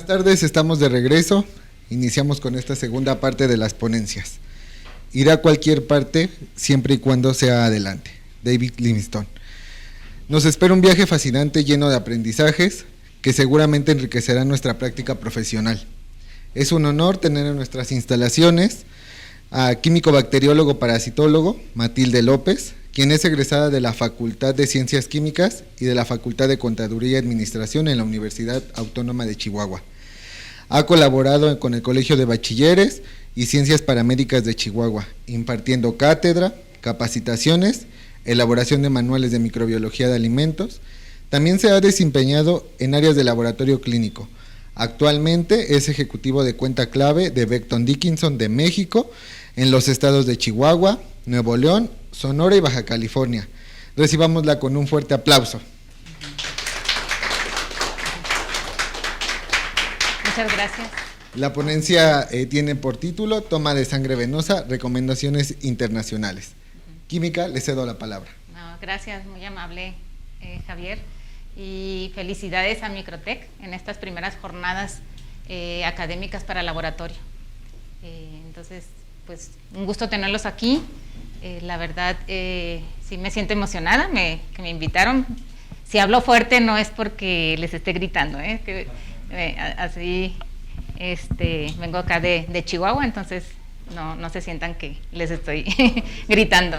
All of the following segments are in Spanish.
Buenas tardes, estamos de regreso. Iniciamos con esta segunda parte de las ponencias. Ir a cualquier parte siempre y cuando sea adelante. David Livingstone. Nos espera un viaje fascinante lleno de aprendizajes que seguramente enriquecerá nuestra práctica profesional. Es un honor tener en nuestras instalaciones a químico-bacteriólogo parasitólogo Matilde López, quien es egresada de la Facultad de Ciencias Químicas y de la Facultad de Contaduría y Administración en la Universidad Autónoma de Chihuahua. Ha colaborado con el Colegio de Bachilleres y Ciencias Paramédicas de Chihuahua, impartiendo cátedra, capacitaciones, elaboración de manuales de microbiología de alimentos. También se ha desempeñado en áreas de laboratorio clínico. Actualmente es ejecutivo de cuenta clave de Becton Dickinson de México en los estados de Chihuahua, Nuevo León, Sonora y Baja California. Recibámosla con un fuerte aplauso. Muchas gracias. La ponencia tiene por título Toma de sangre venosa, recomendaciones internacionales. Química, le cedo la palabra. No, gracias, muy amable Javier, y felicidades a Microtec en estas primeras jornadas académicas para laboratorio. Entonces, pues un gusto tenerlos aquí. La verdad, sí me siento emocionada que me invitaron. Si hablo fuerte no es porque les esté gritando, así vengo acá de Chihuahua, entonces no se sientan que les estoy gritando.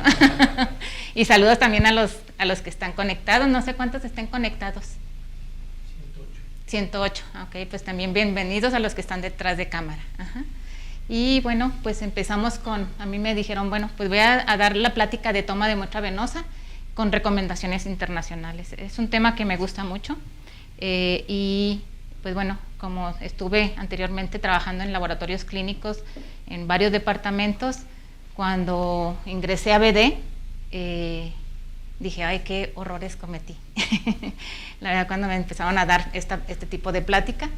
Y saludos también a los que están conectados, no sé cuántos estén conectados. 108, ok, pues también bienvenidos a los que están detrás de cámara. Ajá. Y bueno, pues empezamos a mí me dijeron, bueno, pues voy a dar la plática de toma de muestra venosa con recomendaciones internacionales. Es un tema que me gusta mucho y pues bueno, como estuve anteriormente trabajando en laboratorios clínicos en varios departamentos, cuando ingresé a BD, dije, ay, qué horrores cometí. La verdad, cuando me empezaron a dar este tipo de plática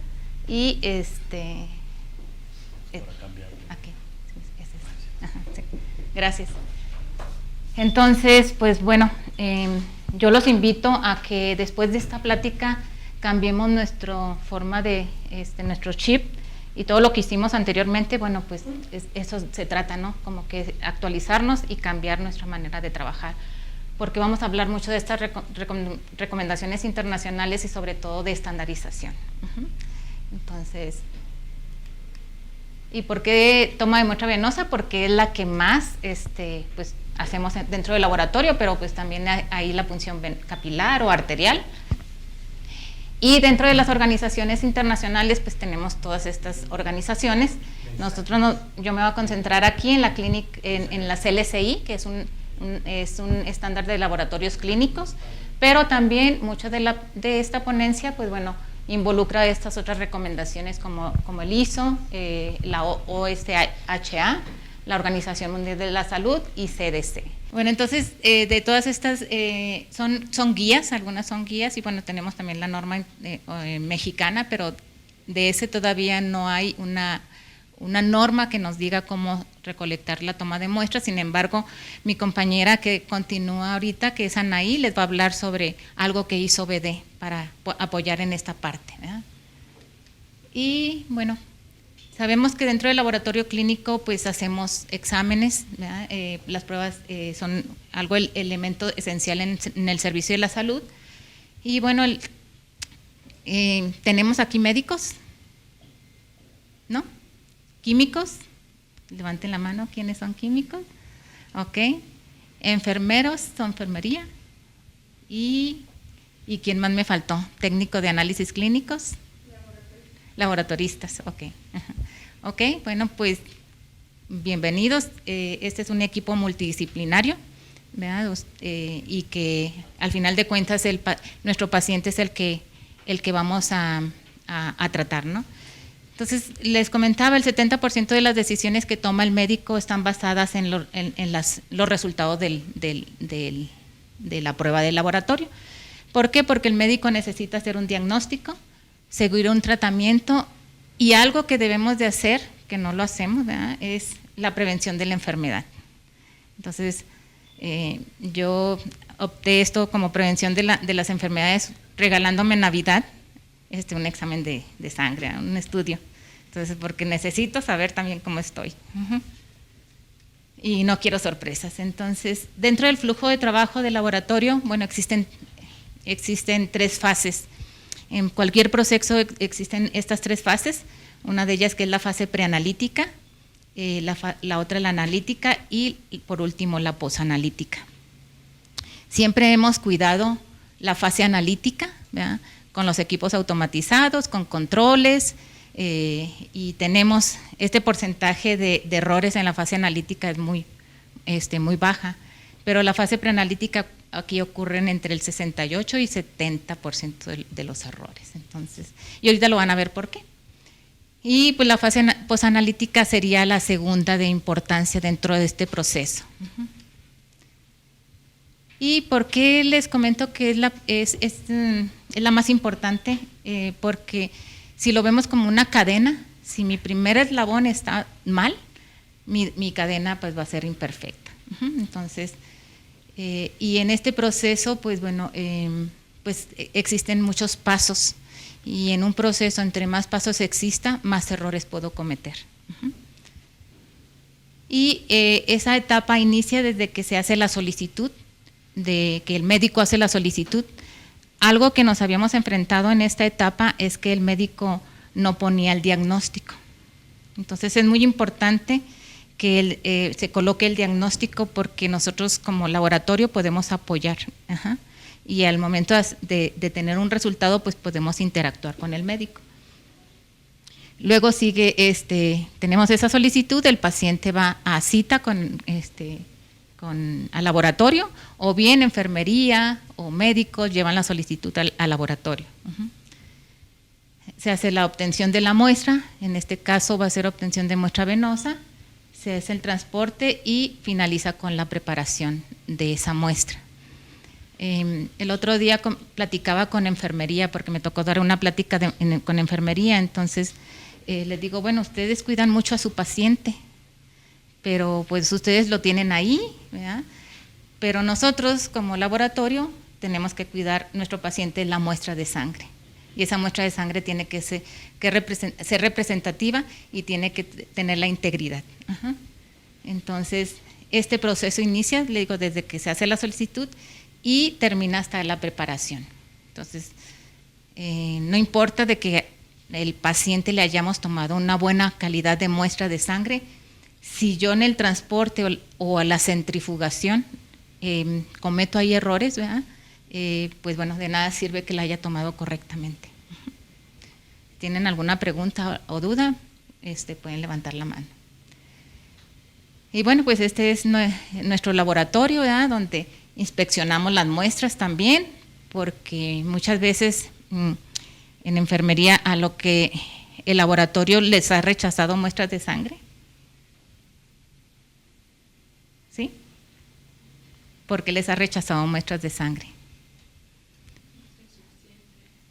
y aquí, sí. Gracias. Entonces, pues bueno, yo los invito a que después de esta plática cambiemos nuestra forma de nuestro chip y todo lo que hicimos anteriormente. Bueno, pues eso se trata, ¿no? Como que actualizarnos y cambiar nuestra manera de trabajar, porque vamos a hablar mucho de estas recomendaciones internacionales y sobre todo de estandarización. Entonces, ¿y por qué toma de muestra venosa? Porque es la que más pues hacemos dentro del laboratorio, pero pues también hay la punción capilar o arterial. Y dentro de las organizaciones internacionales, pues tenemos todas estas organizaciones. Yo me voy a concentrar aquí en la CLCI, que es un estándar de laboratorios clínicos, pero también mucho de esta ponencia, pues bueno, involucra estas otras recomendaciones como el ISO, la OSHA, la Organización Mundial de la Salud y CDC. Bueno, entonces, de todas estas son guías, algunas son guías, y bueno, tenemos también la norma mexicana, pero de ese todavía no hay una norma que nos diga cómo recolectar la toma de muestras. Sin embargo, mi compañera que continúa ahorita, que es Anaí, les va a hablar sobre algo que hizo BD para apoyar en esta parte, ¿verdad? Y bueno, sabemos que dentro del laboratorio clínico pues hacemos exámenes, ¿verdad? Las pruebas son el elemento esencial en el servicio de la salud. Y bueno, tenemos aquí médicos, ¿no? Químicos, levanten la mano, ¿quiénes son químicos? Ok, enfermeros, son enfermería. ¿Y quién más me faltó? Técnico de análisis clínicos. Laboratoristas, ok. Ok, bueno, pues bienvenidos. Este es un equipo multidisciplinario, ¿verdad? Y que al final de cuentas nuestro paciente es el que vamos a tratar, ¿no? Entonces, les comentaba, el 70% de las decisiones que toma el médico están basadas en los resultados de la prueba del laboratorio. ¿Por qué? Porque el médico necesita hacer un diagnóstico, seguir un tratamiento, y algo que debemos de hacer, que no lo hacemos, ¿verdad?, es la prevención de la enfermedad. Entonces, yo opté esto como prevención de las enfermedades regalándome Navidad un examen de sangre, un estudio. Entonces, porque necesito saber también cómo estoy. Y no quiero sorpresas. Entonces, dentro del flujo de trabajo del laboratorio, bueno, existen 3 fases. En cualquier proceso existen estas 3 fases. Una de ellas que es la fase preanalítica, la otra la analítica y por último la posanalítica. Siempre hemos cuidado la fase analítica, ¿verdad?, con los equipos automatizados, con controles, y tenemos este porcentaje de errores en la fase analítica es muy baja, pero la fase preanalítica aquí ocurren entre el 68 y 70% de los errores. Entonces, y ahorita lo van a ver por qué. Y pues la fase posanalítica sería la segunda de importancia dentro de este proceso. ¿Y por qué les comento que es la más importante? Porque si lo vemos como una cadena, si mi primer eslabón está mal, mi cadena pues va a ser imperfecta. Entonces, y en este proceso, pues bueno, pues existen muchos pasos, y en un proceso, entre más pasos exista, más errores puedo cometer. Y esa etapa inicia desde que se hace la solicitud, de que el médico hace la solicitud. Algo que nos habíamos enfrentado en esta etapa es que el médico no ponía el diagnóstico. Entonces es muy importante que se coloque el diagnóstico, porque nosotros como laboratorio podemos apoyar. Y al momento de tener un resultado, pues podemos interactuar con el médico. Luego sigue, tenemos esa solicitud, el paciente va a cita al laboratorio, o bien enfermería o médicos llevan la solicitud al laboratorio. Se hace la obtención de la muestra, en este caso va a ser obtención de muestra venosa, se hace el transporte y finaliza con la preparación de esa muestra. El otro día platicaba con enfermería, porque me tocó dar una plática con enfermería, entonces les digo, bueno, ustedes cuidan mucho a su paciente, pero pues ustedes lo tienen ahí, ¿verdad? Pero nosotros como laboratorio tenemos que cuidar nuestro paciente la muestra de sangre, y esa muestra de sangre tiene que ser representativa y tiene que tener la integridad. Entonces, este proceso inicia, le digo, desde que se hace la solicitud y termina hasta la preparación. Entonces, no importa de que el paciente le hayamos tomado una buena calidad de muestra de sangre, si yo en el transporte o a la centrifugación cometo ahí errores, ¿verdad?, pues bueno, de nada sirve que la haya tomado correctamente. ¿Tienen alguna pregunta o duda? Pueden levantar la mano. Y bueno, pues este es nuestro laboratorio, ¿verdad?, donde inspeccionamos las muestras también, porque muchas veces en enfermería a lo que el laboratorio les ha rechazado muestras de sangre. ¿Sí? ¿Por qué les ha rechazado muestras de sangre?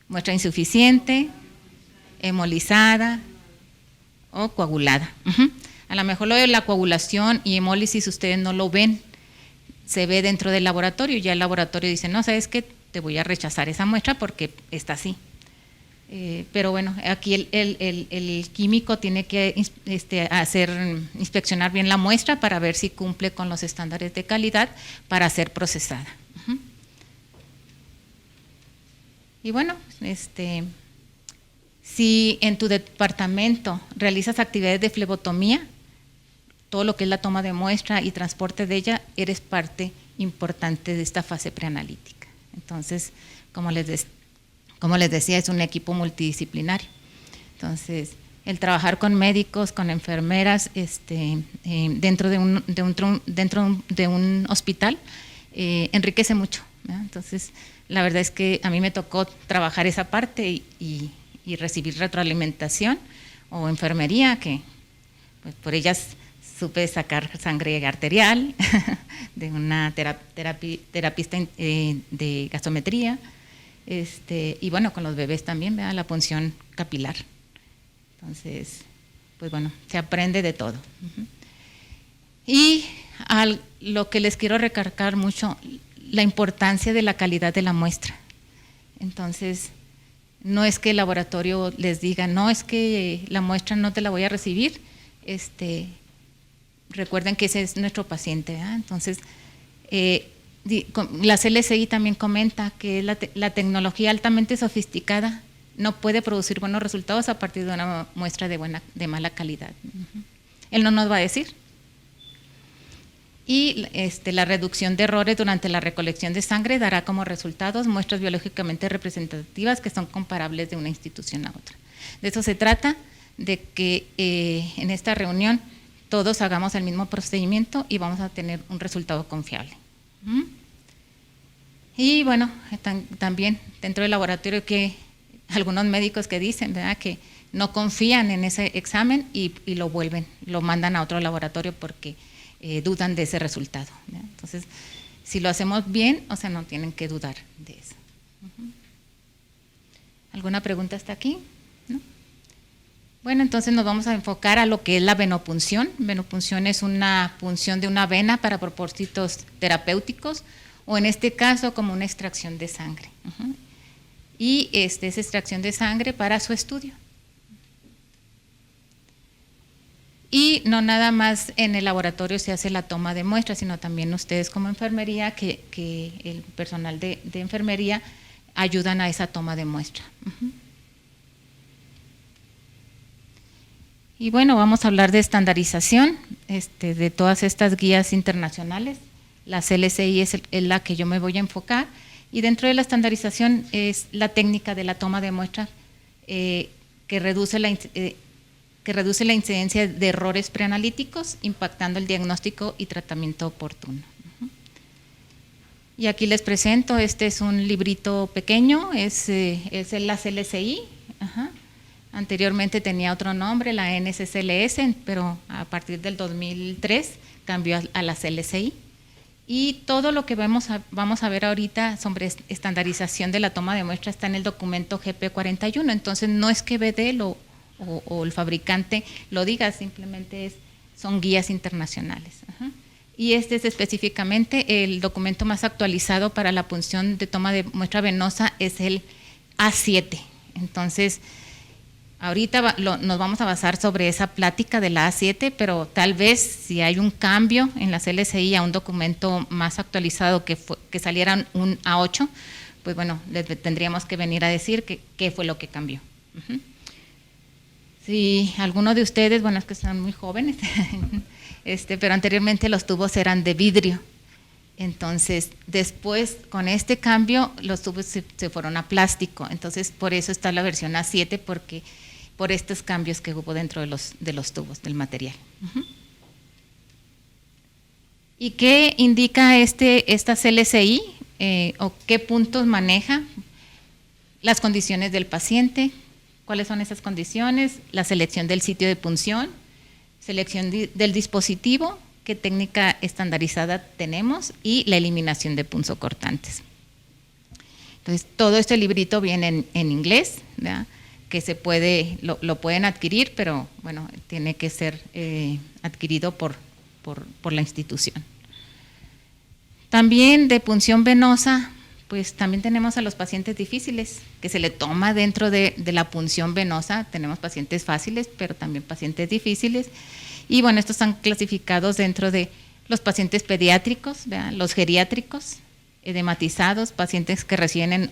Muestra insuficiente, hemolizada o coagulada. A lo mejor lo de la coagulación y hemólisis ustedes no lo ven, se ve dentro del laboratorio, ya el laboratorio dice, no, ¿sabes qué? Te voy a rechazar esa muestra porque está así. Pero bueno, aquí el químico tiene que inspeccionar bien la muestra para ver si cumple con los estándares de calidad para ser procesada. Y bueno, si en tu departamento realizas actividades de flebotomía, todo lo que es la toma de muestra y transporte de ella, eres parte importante de esta fase preanalítica. Entonces, como les decía, es un equipo multidisciplinario. Entonces, el trabajar con médicos, con enfermeras, dentro de un hospital, enriquece mucho, ¿verdad? Entonces, la verdad es que a mí me tocó trabajar esa parte y recibir retroalimentación, o enfermería, que pues por ellas supe sacar sangre arterial de una terapista de gasometría, y bueno, con los bebés también, ¿verdad?, la punción capilar. Entonces, pues bueno, se aprende de todo. Y lo que les quiero recalcar mucho, la importancia de la calidad de la muestra. Entonces, No es que el laboratorio les diga, no, es que la muestra no te la voy a recibir. Recuerden que ese es nuestro paciente, ¿verdad? Entonces, la CLCI también comenta que la tecnología altamente sofisticada no puede producir buenos resultados a partir de una muestra de mala calidad. Él no nos va a decir. Y la reducción de errores durante la recolección de sangre dará como resultados muestras biológicamente representativas que son comparables de una institución a otra. De eso se trata, de que en esta reunión todos hagamos el mismo procedimiento y vamos a tener un resultado confiable. Y bueno, también dentro del laboratorio que algunos médicos que dicen, ¿verdad?, que no confían en ese examen y lo mandan a otro laboratorio porque dudan de ese resultado, ¿verdad? Entonces, si lo hacemos bien, o sea, no tienen que dudar de eso. ¿Alguna pregunta hasta aquí? ¿No? Bueno, entonces nos vamos a enfocar a lo que es la venopunción. Venopunción es una punción de una vena para propósitos terapéuticos, o en este caso como una extracción de sangre. Y es extracción de sangre para su estudio. Y no nada más en el laboratorio se hace la toma de muestras, sino también ustedes como enfermería, que el personal de enfermería ayudan a esa toma de muestra. Y bueno, vamos a hablar de estandarización de todas estas guías internacionales. La CLCI es la que yo me voy a enfocar, y dentro de la estandarización es la técnica de la toma de muestra que reduce la incidencia de errores preanalíticos, impactando el diagnóstico y tratamiento oportuno. Y aquí les presento, este es un librito pequeño, es la CLCI. Anteriormente tenía otro nombre, la NSCLS, pero a partir del 2003 cambió a la CLCI. Y todo lo que vamos a ver ahorita sobre estandarización de la toma de muestra está en el documento GP41. Entonces, no es que BD o el fabricante lo diga, simplemente son guías internacionales. Y este es específicamente el documento más actualizado para la punción de toma de muestra venosa, es el A7. Entonces, ahorita nos vamos a basar sobre esa plática de la A7, pero tal vez si hay un cambio en la CLCI a un documento más actualizado que saliera un A8, pues bueno, les tendríamos que venir a decir qué fue lo que cambió. Si alguno de ustedes, bueno, es que son muy jóvenes, pero anteriormente los tubos eran de vidrio. Entonces, después, con este cambio, los tubos se fueron a plástico. Entonces, por eso está la versión A7, porque por estos cambios que hubo dentro de los tubos, del material. ¿Y qué indica esta CLCI? ¿O qué puntos maneja? Las condiciones del paciente. ¿Cuáles son esas condiciones? La selección del sitio de punción, selección del dispositivo, qué técnica estandarizada tenemos, y la eliminación de punzocortantes. Entonces, todo este librito viene en inglés, ¿verdad?, que lo pueden adquirir, pero bueno, tiene que ser adquirido por la institución. También de punción venosa, pues también tenemos a los pacientes difíciles, que se le toma dentro de la punción venosa. Tenemos pacientes fáciles, pero también pacientes difíciles. Y bueno, estos están clasificados dentro de los pacientes pediátricos, ¿verdad?, los geriátricos, edematizados, pacientes que reciben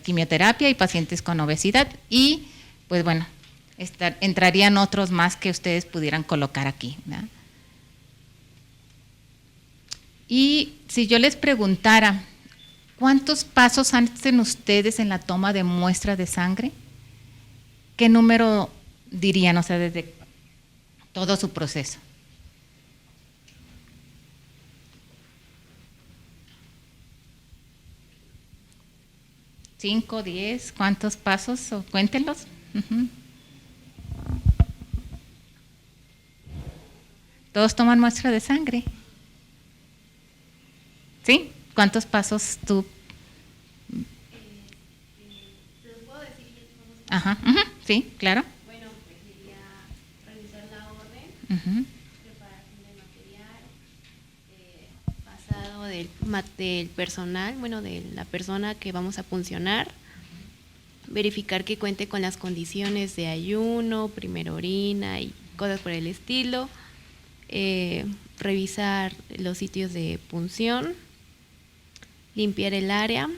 quimioterapia y pacientes con obesidad. Y pues bueno, entrarían otros más que ustedes pudieran colocar aquí, ¿verdad? Y si yo les preguntara, ¿cuántos pasos hacen ustedes en la toma de muestra de sangre? ¿Qué número dirían, o sea, desde todo su proceso? ¿5, 10? ¿Cuántos pasos? O cuéntenlos. ¿Todos toman muestra de sangre? ¿Sí? ¿Cuántos pasos tú? ¿Puedo decir que tomamos? Ajá, sí, claro. Bueno, pues sería realizar la orden, preparación del material, pasado del personal, bueno, de la persona que vamos a puncionar, verificar que cuente con las condiciones de ayuno, primera orina y cosas por el estilo, revisar los sitios de punción, limpiar el área,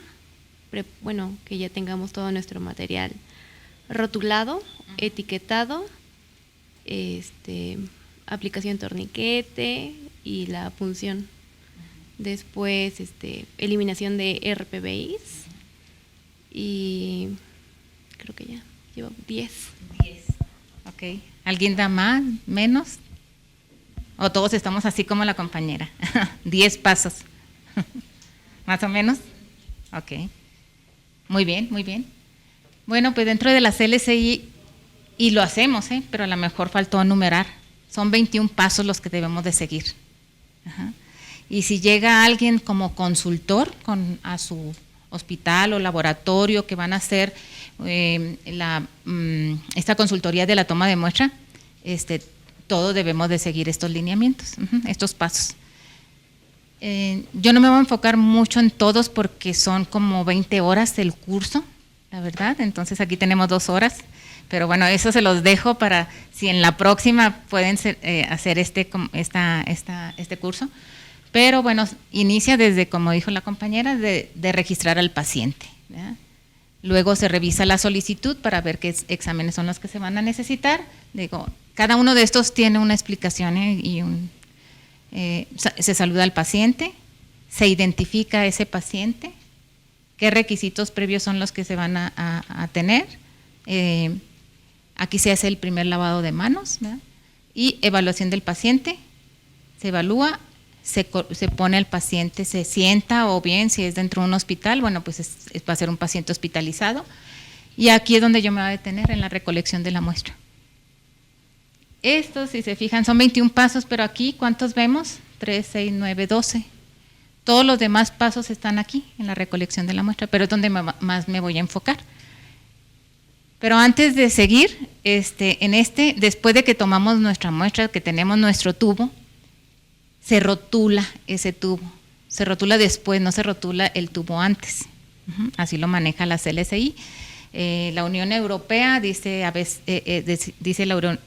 que ya tengamos todo nuestro material rotulado, etiquetado, aplicación torniquete y la punción. Después, eliminación de RPBIs y creo que ya llevo 10. Ok. ¿Alguien da más, menos? ¿O todos estamos así como la compañera? 10 pasos. ¿Más o menos? Ok. Muy bien, muy bien. Bueno, pues dentro de la CLCI, y lo hacemos, pero a lo mejor faltó enumerar, son 21 pasos los que debemos de seguir. Ajá. Y si llega alguien como consultor a su hospital o laboratorio que van a hacer esta consultoría de la toma de muestra, todos debemos de seguir estos lineamientos, estos pasos. Yo no me voy a enfocar mucho en todos porque son como 20 horas el curso, la verdad, entonces aquí tenemos 2 horas, pero bueno, eso se los dejo para si en la próxima pueden hacer este curso. Pero bueno, inicia desde, como dijo la compañera, de registrar al paciente, ¿verdad? Luego se revisa la solicitud para ver qué exámenes son los que se van a necesitar. Digo, cada uno de estos tiene una explicación y se saluda al paciente, se identifica a ese paciente, qué requisitos previos son los que se van a tener. Aquí se hace el primer lavado de manos, ¿verdad? Y evaluación del paciente, se evalúa, se pone al paciente, se sienta, o bien si es dentro de un hospital, bueno, pues va a ser un paciente hospitalizado. Y aquí es donde yo me voy a detener, en la recolección de la muestra. Estos, si se fijan, son 21 pasos, pero aquí, ¿cuántos vemos? 3, 6, 9, 12. Todos los demás pasos están aquí, en la recolección de la muestra, pero es donde más me voy a enfocar. Pero antes de seguir, después de que tomamos nuestra muestra, que tenemos nuestro tubo, se rotula ese tubo. Se rotula después, no se rotula el tubo antes. Así lo maneja la CLCI. La Unión Europea dice, dice la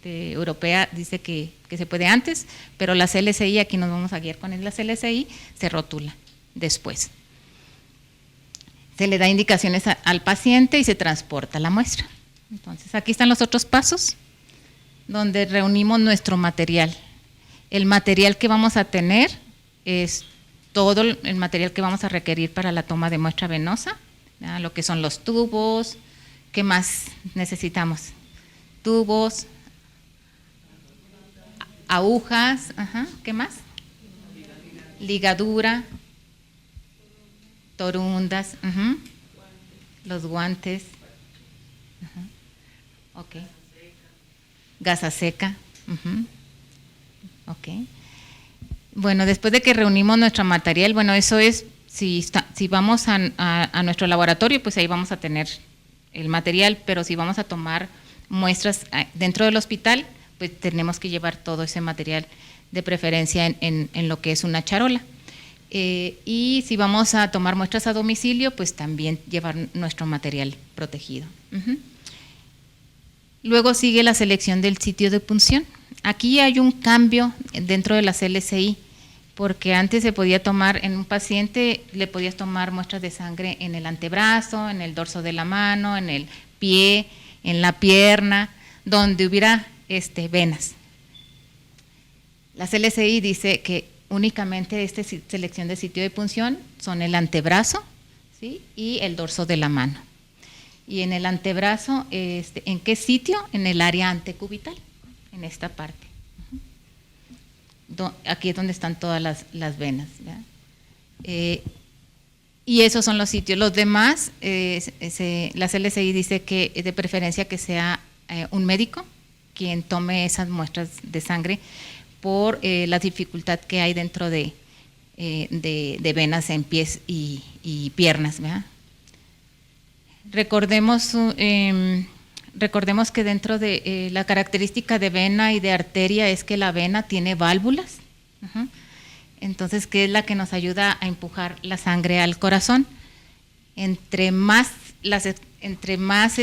Europea dice que se puede antes, pero la CLCI, aquí nos vamos a guiar con la CLCI, se rotula después. Se le da indicaciones al paciente y se transporta la muestra. Entonces, aquí están los otros pasos, donde reunimos nuestro material. El material que vamos a tener es todo el material que vamos a requerir para la toma de muestra venosa, ¿verdad? Lo que son los tubos, ¿qué más necesitamos? Tubos, agujas, ¿qué más? Ligadura, torundas, los guantes, ok. Gasa seca, ok. Bueno, después de que reunimos nuestro material, bueno, eso es, si vamos a nuestro laboratorio, pues ahí vamos a tener el material, pero si vamos a tomar muestras dentro del hospital, pues tenemos que llevar todo ese material, de preferencia en lo que es una charola. Y si vamos a tomar muestras a domicilio, pues también llevar nuestro material protegido. Luego sigue la selección del sitio de punción. Aquí hay un cambio dentro de la CLCI, porque antes se podía tomar en un paciente, le podías tomar muestras de sangre en el antebrazo, en el dorso de la mano, en el pie, en la pierna, donde hubiera venas. La CLCI dice que únicamente selección de sitio de punción son el antebrazo, ¿sí? Y el dorso de la mano. Y en el antebrazo, ¿en qué sitio? En el área antecubital, en esta parte. Aquí es donde están todas las venas, ¿verdad? Y esos son los sitios. Los demás, la CLCI dice que de preferencia que sea un médico quien tome esas muestras de sangre, por la dificultad que hay dentro de venas en pies y piernas, ¿verdad? Recordemos que dentro de la característica de vena y de arteria es que la vena tiene válvulas, entonces, que es la que nos ayuda a empujar la sangre al corazón. Entre más entre más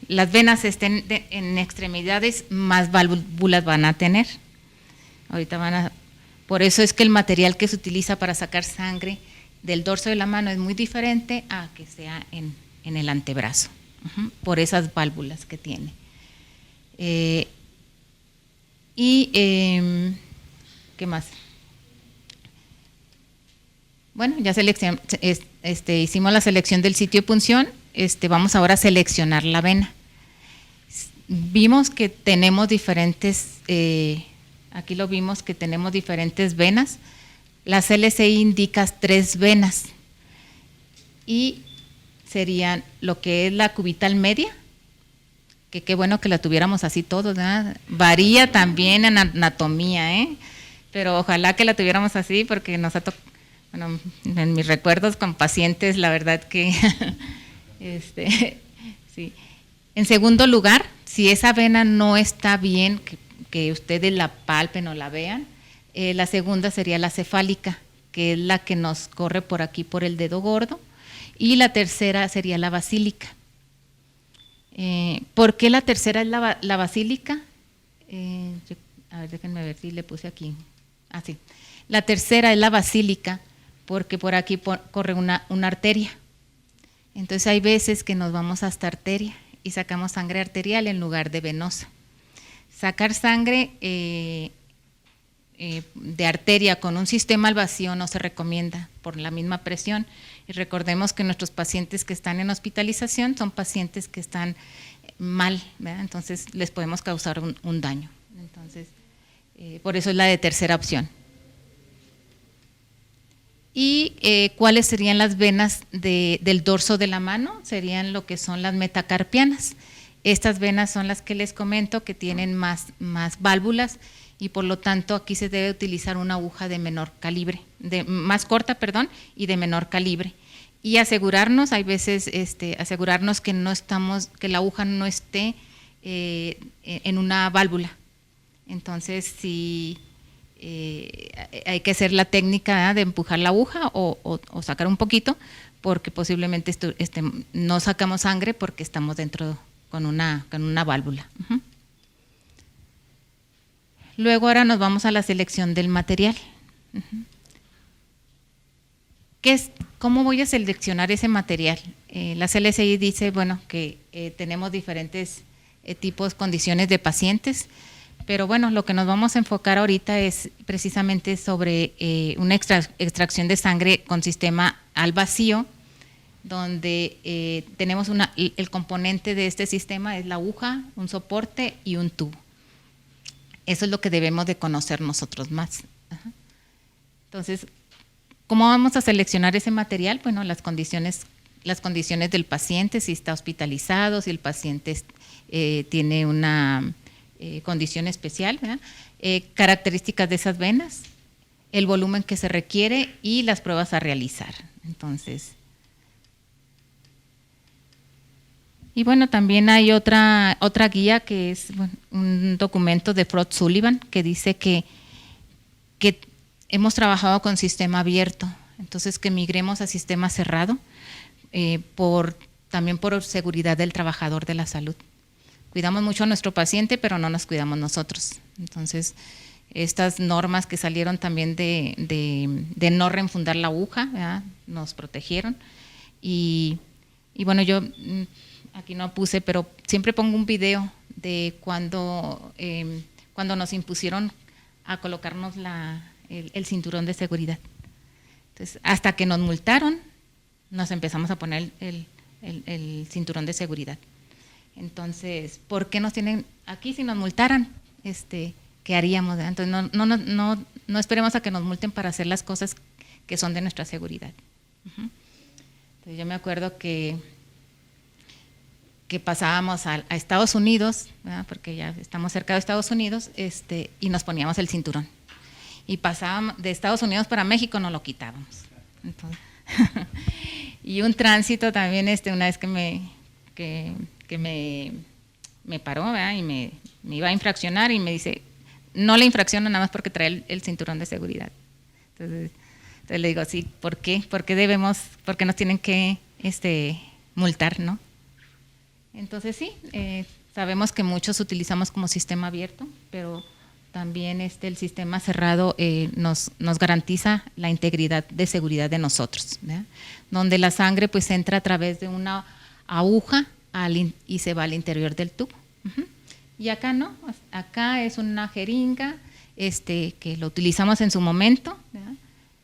las venas estén en extremidades, más válvulas van a tener. Por eso es que el material que se utiliza para sacar sangre del dorso de la mano es muy diferente a que sea en el antebrazo, por esas válvulas que tiene. ¿Qué más? Bueno, ya hicimos la selección del sitio de punción, vamos ahora a seleccionar la vena. Vimos que tenemos diferentes, aquí lo vimos que tenemos diferentes venas. La CLCI indica 3 venas y serían lo que es la cubital media, que qué bueno que la tuviéramos así todos, ¿verdad? Varía también en anatomía, pero ojalá que la tuviéramos así porque nos ha tocado. Bueno, en mis recuerdos con pacientes, la verdad que, sí. En segundo lugar, si esa vena no está bien, que ustedes la palpen o la vean, la segunda sería la cefálica, que es la que nos corre por aquí, por el dedo gordo, y la tercera sería la basílica. ¿Por qué la tercera es la basílica? A ver, déjenme ver si le puse aquí. Sí. La tercera es la basílica, porque por aquí corre una arteria. Entonces hay veces que nos vamos hasta arteria y sacamos sangre arterial en lugar de venosa. Sacar sangre de arteria con un sistema al vacío no se recomienda por la misma presión. Y recordemos que nuestros pacientes que están en hospitalización son pacientes que están mal, ¿verdad? Entonces les podemos causar un daño. Entonces, por eso es la de tercera opción. ¿Y cuáles serían las venas del dorso de la mano? Serían lo que son las metacarpianas. Estas venas son las que les comento que tienen más válvulas y por lo tanto aquí se debe utilizar una aguja de menor calibre, más corta, y de menor calibre. Y asegurarnos, hay veces asegurarnos que que la aguja no esté en una válvula. Entonces, si hay que hacer la técnica de empujar la aguja o sacar un poquito, porque posiblemente no sacamos sangre porque estamos dentro con una válvula. Luego ahora nos vamos a la selección del material. ¿Cómo voy a seleccionar ese material? La CLCI dice, bueno, que tenemos diferentes tipos, condiciones de pacientes, pero bueno, lo que nos vamos a enfocar ahorita es precisamente sobre una extracción de sangre con sistema al vacío, donde tenemos el componente de este sistema es la aguja, un soporte y un tubo. Eso es lo que debemos de conocer nosotros más. Entonces, ¿cómo vamos a seleccionar ese material? Bueno, las condiciones del paciente, si está hospitalizado, si el paciente tiene una condición especial, ¿verdad? Características de esas venas, el volumen que se requiere y las pruebas a realizar. Entonces, y bueno, también hay otra guía que es un documento de Frost Sullivan que dice que hemos trabajado con sistema abierto, entonces que migremos a sistema cerrado también por seguridad del trabajador de la salud. Cuidamos mucho a nuestro paciente, pero no nos cuidamos nosotros. Entonces, estas normas que salieron también de no reenfundar la aguja, ¿verdad? Nos protegieron. Y bueno, yo aquí no puse, pero siempre pongo un video de cuando nos impusieron a colocarnos el cinturón de seguridad. Entonces, hasta que nos multaron, nos empezamos a poner el cinturón de seguridad. Entonces, ¿por qué nos tienen aquí si nos multaran? ¿Qué haríamos? Entonces, no esperemos a que nos multen para hacer las cosas que son de nuestra seguridad. Entonces, yo me acuerdo que pasábamos a Estados Unidos, ¿verdad? Porque ya estamos cerca de Estados Unidos, y nos poníamos el cinturón. Y pasábamos de Estados Unidos para México, no lo quitábamos. Entonces, y un tránsito también, una vez que me paró, ¿verdad? Y me iba a infraccionar y me dice, no le infracciono nada más porque trae el cinturón de seguridad. Entonces le digo, sí, ¿por qué? ¿Por qué nos tienen que multar, ¿no? Entonces sí, sabemos que muchos utilizamos como sistema abierto, pero también el sistema cerrado nos garantiza la integridad de seguridad de nosotros, ¿verdad? Donde la sangre pues entra a través de una aguja y se va al interior del tubo. Y acá no, acá es una jeringa que lo utilizamos en su momento, ¿verdad?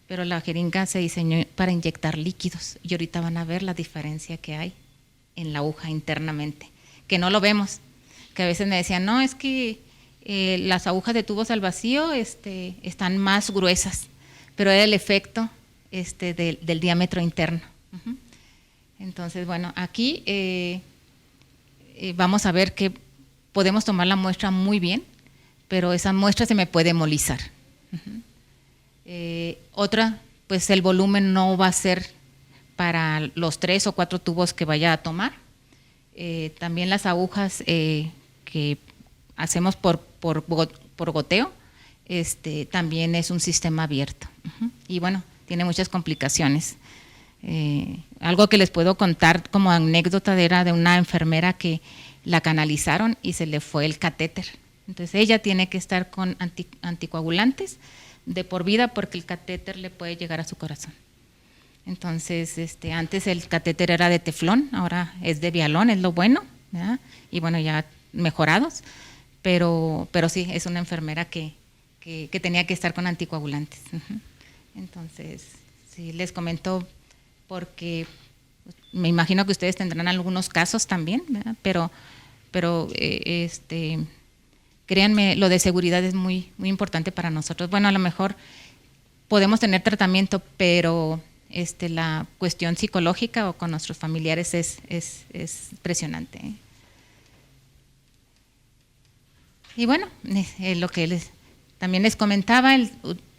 Pero la jeringa se diseñó para inyectar líquidos y ahorita van a ver la diferencia que hay en la aguja internamente, que no lo vemos, que a veces me decían, no, es que las agujas de tubos al vacío están más gruesas, pero era el efecto del diámetro interno. Entonces, bueno, aquí vamos a ver que podemos tomar la muestra muy bien, pero esa muestra se me puede hemolizar. Otra, pues el volumen no va a ser para los 3 o 4 tubos que vaya a tomar. También las agujas que hacemos por goteo, también es un sistema abierto. Y bueno, tiene muchas complicaciones. Algo que les puedo contar como anécdota era de una enfermera que la canalizaron y se le fue el catéter. Entonces ella tiene que estar con anticoagulantes de por vida porque el catéter le puede llegar a su corazón. Entonces, antes el catéter era de teflón, ahora es de vialón, es lo bueno, ¿verdad? Y bueno, ya mejorados, pero sí, es una enfermera que tenía que estar con anticoagulantes. Entonces, sí, les comento porque me imagino que ustedes tendrán algunos casos también, ¿verdad? Pero créanme, lo de seguridad es muy, muy importante para nosotros. Bueno, a lo mejor podemos tener tratamiento, pero la cuestión psicológica o con nuestros familiares es impresionante. Y bueno, lo que también les comentaba,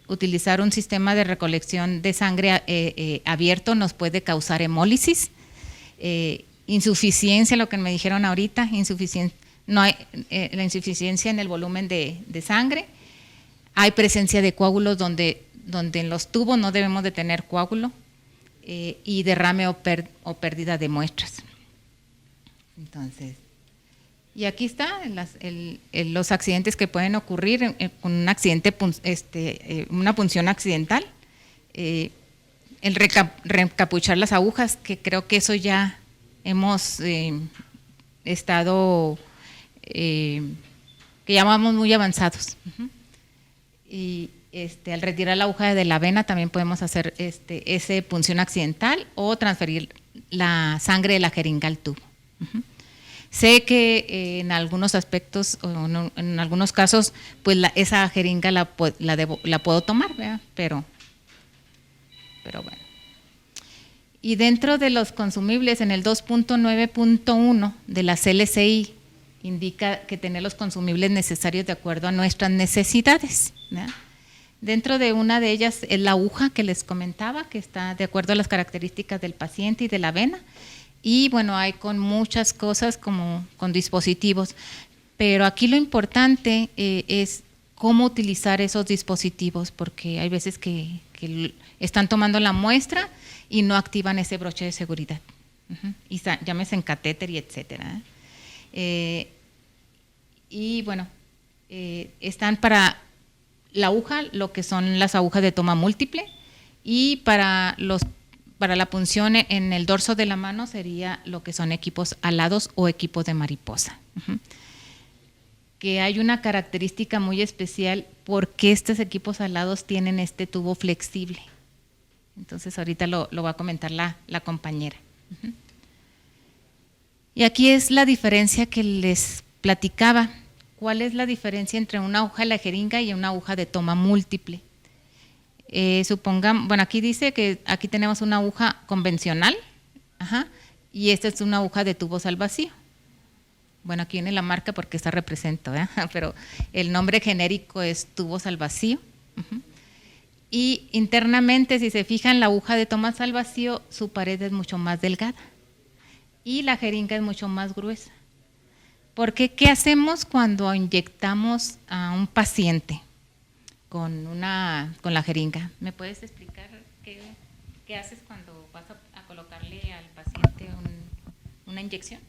utilizar un sistema de recolección de sangre abierto nos puede causar hemólisis, insuficiencia, lo que me dijeron ahorita, no hay la insuficiencia en el volumen de sangre, hay presencia de coágulos donde en los tubos no debemos de tener coágulo, y derrame o pérdida de muestras. Entonces, y aquí está los accidentes que pueden ocurrir con un accidente, una punción accidental, el recapuchar las agujas, que creo que eso ya hemos estado, que ya vamos muy avanzados. Y al retirar la aguja de la vena también podemos hacer esa punción accidental o transferir la sangre de la jeringa al tubo. Sé que en algunos aspectos, o en algunos casos, pues esa jeringa la puedo tomar, ¿verdad? Pero bueno. Y dentro de los consumibles, en el 2.9.1 de la CLCI, indica que tener los consumibles necesarios de acuerdo a nuestras necesidades, ¿verdad? Dentro de una de ellas es la aguja que les comentaba, que está de acuerdo a las características del paciente y de la vena. Y bueno, hay con muchas cosas como con dispositivos, pero aquí lo importante es cómo utilizar esos dispositivos, porque hay veces que están tomando la muestra y no activan ese broche de seguridad. Y llámese en catéter y etcétera. Y bueno, están para la aguja, lo que son las agujas de toma múltiple, y para la punción en el dorso de la mano sería lo que son equipos alados o equipos de mariposa. Que hay una característica muy especial porque estos equipos alados tienen este tubo flexible. Entonces ahorita lo va a comentar la compañera. Y aquí es la diferencia que les platicaba. ¿Cuál es la diferencia entre una aguja de la jeringa y una aguja de toma múltiple? Supongamos, bueno, aquí dice que aquí tenemos una aguja convencional, y esta es una aguja de tubos al vacío. Bueno, aquí viene la marca porque esta representa, pero el nombre genérico es tubos al vacío. Y internamente, si se fijan, la aguja de tomas al vacío, su pared es mucho más delgada y la jeringa es mucho más gruesa. Porque, ¿qué hacemos cuando inyectamos a un paciente con la jeringa? ¿Me puedes explicar qué haces cuando vas a colocarle al paciente una inyección?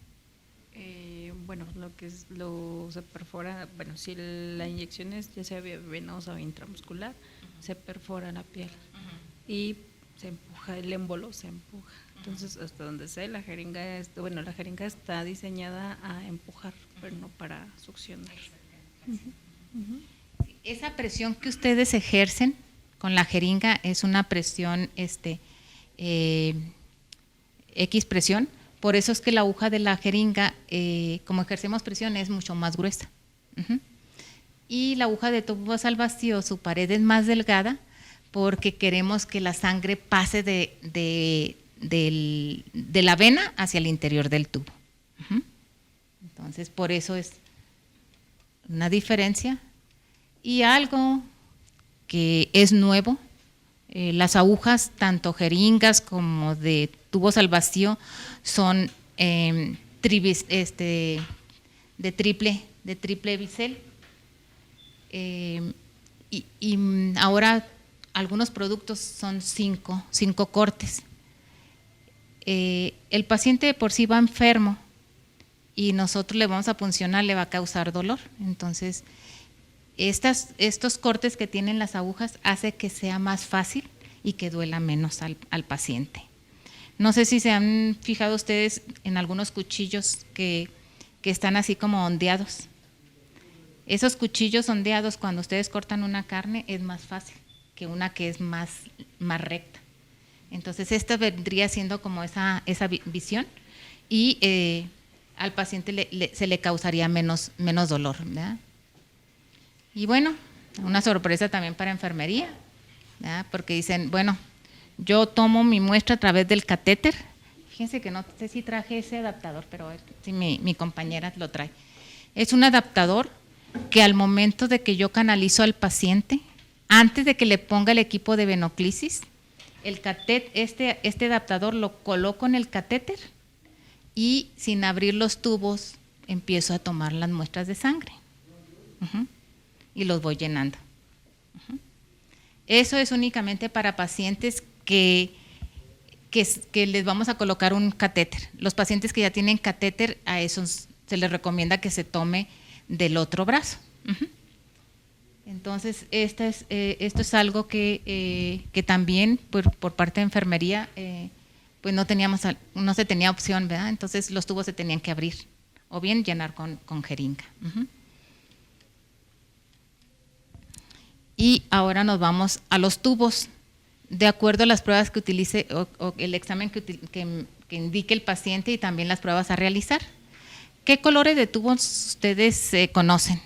Bueno, se perfora, bueno, si la inyección es ya sea venosa o intramuscular, se perfora la piel y se empuja, el émbolo se empuja. Entonces, hasta donde sé, la jeringa está diseñada a empujar, pero no para succionar. Esa presión que ustedes ejercen con la jeringa es una presión, X presión. Por eso es que la aguja de la jeringa, como ejercemos presión, es mucho más gruesa. Y la aguja de tubos al vacío, su pared es más delgada porque queremos que la sangre pase de la vena hacia el interior del tubo. Entonces, por eso es una diferencia. Y algo que es nuevo, las agujas, tanto jeringas como de tubos al vacío, son de triple bisel. Y ahora algunos productos son cinco cortes. El paciente de por sí va enfermo y nosotros le vamos a puncionar, le va a causar dolor. Entonces, estos cortes que tienen las agujas hace que sea más fácil y que duela menos al paciente. No sé si se han fijado ustedes en algunos cuchillos que están así como ondeados. Esos cuchillos ondeados, cuando ustedes cortan una carne, es más fácil que una que es más recta. Entonces, esta vendría siendo como esa visión y al paciente se le causaría menos dolor, ¿verdad? Y bueno, una sorpresa también para enfermería, ¿verdad? Porque dicen, bueno, yo tomo mi muestra a través del catéter. Fíjense que no sé si traje ese adaptador, pero sí, mi compañera lo trae. Es un adaptador que al momento de que yo canalizo al paciente, antes de que le ponga el equipo de venoclisis, este adaptador lo coloco en el catéter y sin abrir los tubos empiezo a tomar las muestras de sangre. Y los voy llenando. Eso es únicamente para pacientes que les vamos a colocar un catéter. Los pacientes que ya tienen catéter, a esos se les recomienda que se tome del otro brazo. Entonces, esto es algo que también por parte de enfermería, pues no se tenía opción, ¿verdad? Entonces los tubos se tenían que abrir o bien llenar con jeringa. Y ahora nos vamos a los tubos. De acuerdo a las pruebas que utilice o el examen que indique el paciente y también las pruebas a realizar. ¿Qué colores de tubos ustedes conocen?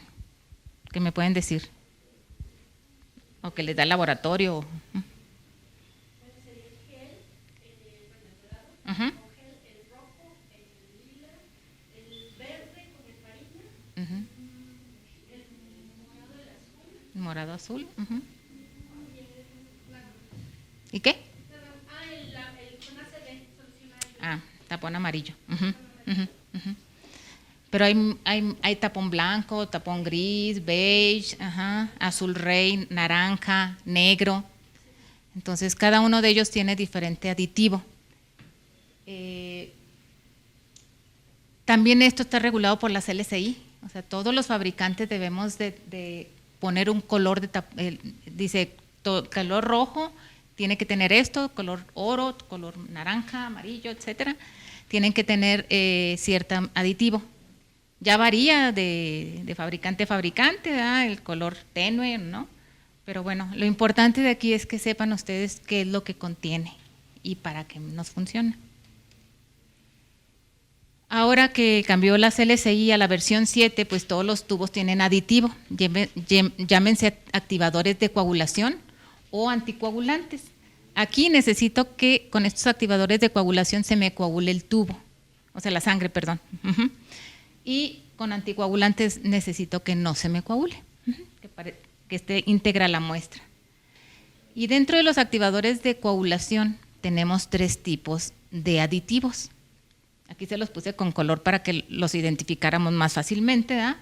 ¿Qué me pueden decir? ¿O que les da el laboratorio? Morado azul. ¿Y qué? Tapón amarillo. Pero hay tapón blanco, tapón gris, beige, azul rey, naranja, negro. Entonces, cada uno de ellos tiene diferente aditivo. También esto está regulado por las LCI. O sea, todos los fabricantes debemos de poner un color, dice color rojo, tiene que tener esto, color oro, color naranja, amarillo, etcétera. Tienen que tener cierto aditivo. Ya varía de fabricante a fabricante, ¿verdad? El color tenue, ¿no? Pero bueno, lo importante de aquí es que sepan ustedes qué es lo que contiene y para qué nos funciona. Ahora que cambió la LCI a la versión 7, pues todos los tubos tienen aditivo, llámense activadores de coagulación o anticoagulantes. Aquí necesito que con estos activadores de coagulación se me coagule el tubo, o sea, la sangre, perdón. Y con anticoagulantes necesito que no se me coagule, que esté íntegra la muestra. Y dentro de los activadores de coagulación tenemos 3 tipos de aditivos. Aquí se los puse con color para que los identificáramos más fácilmente, ¿verdad?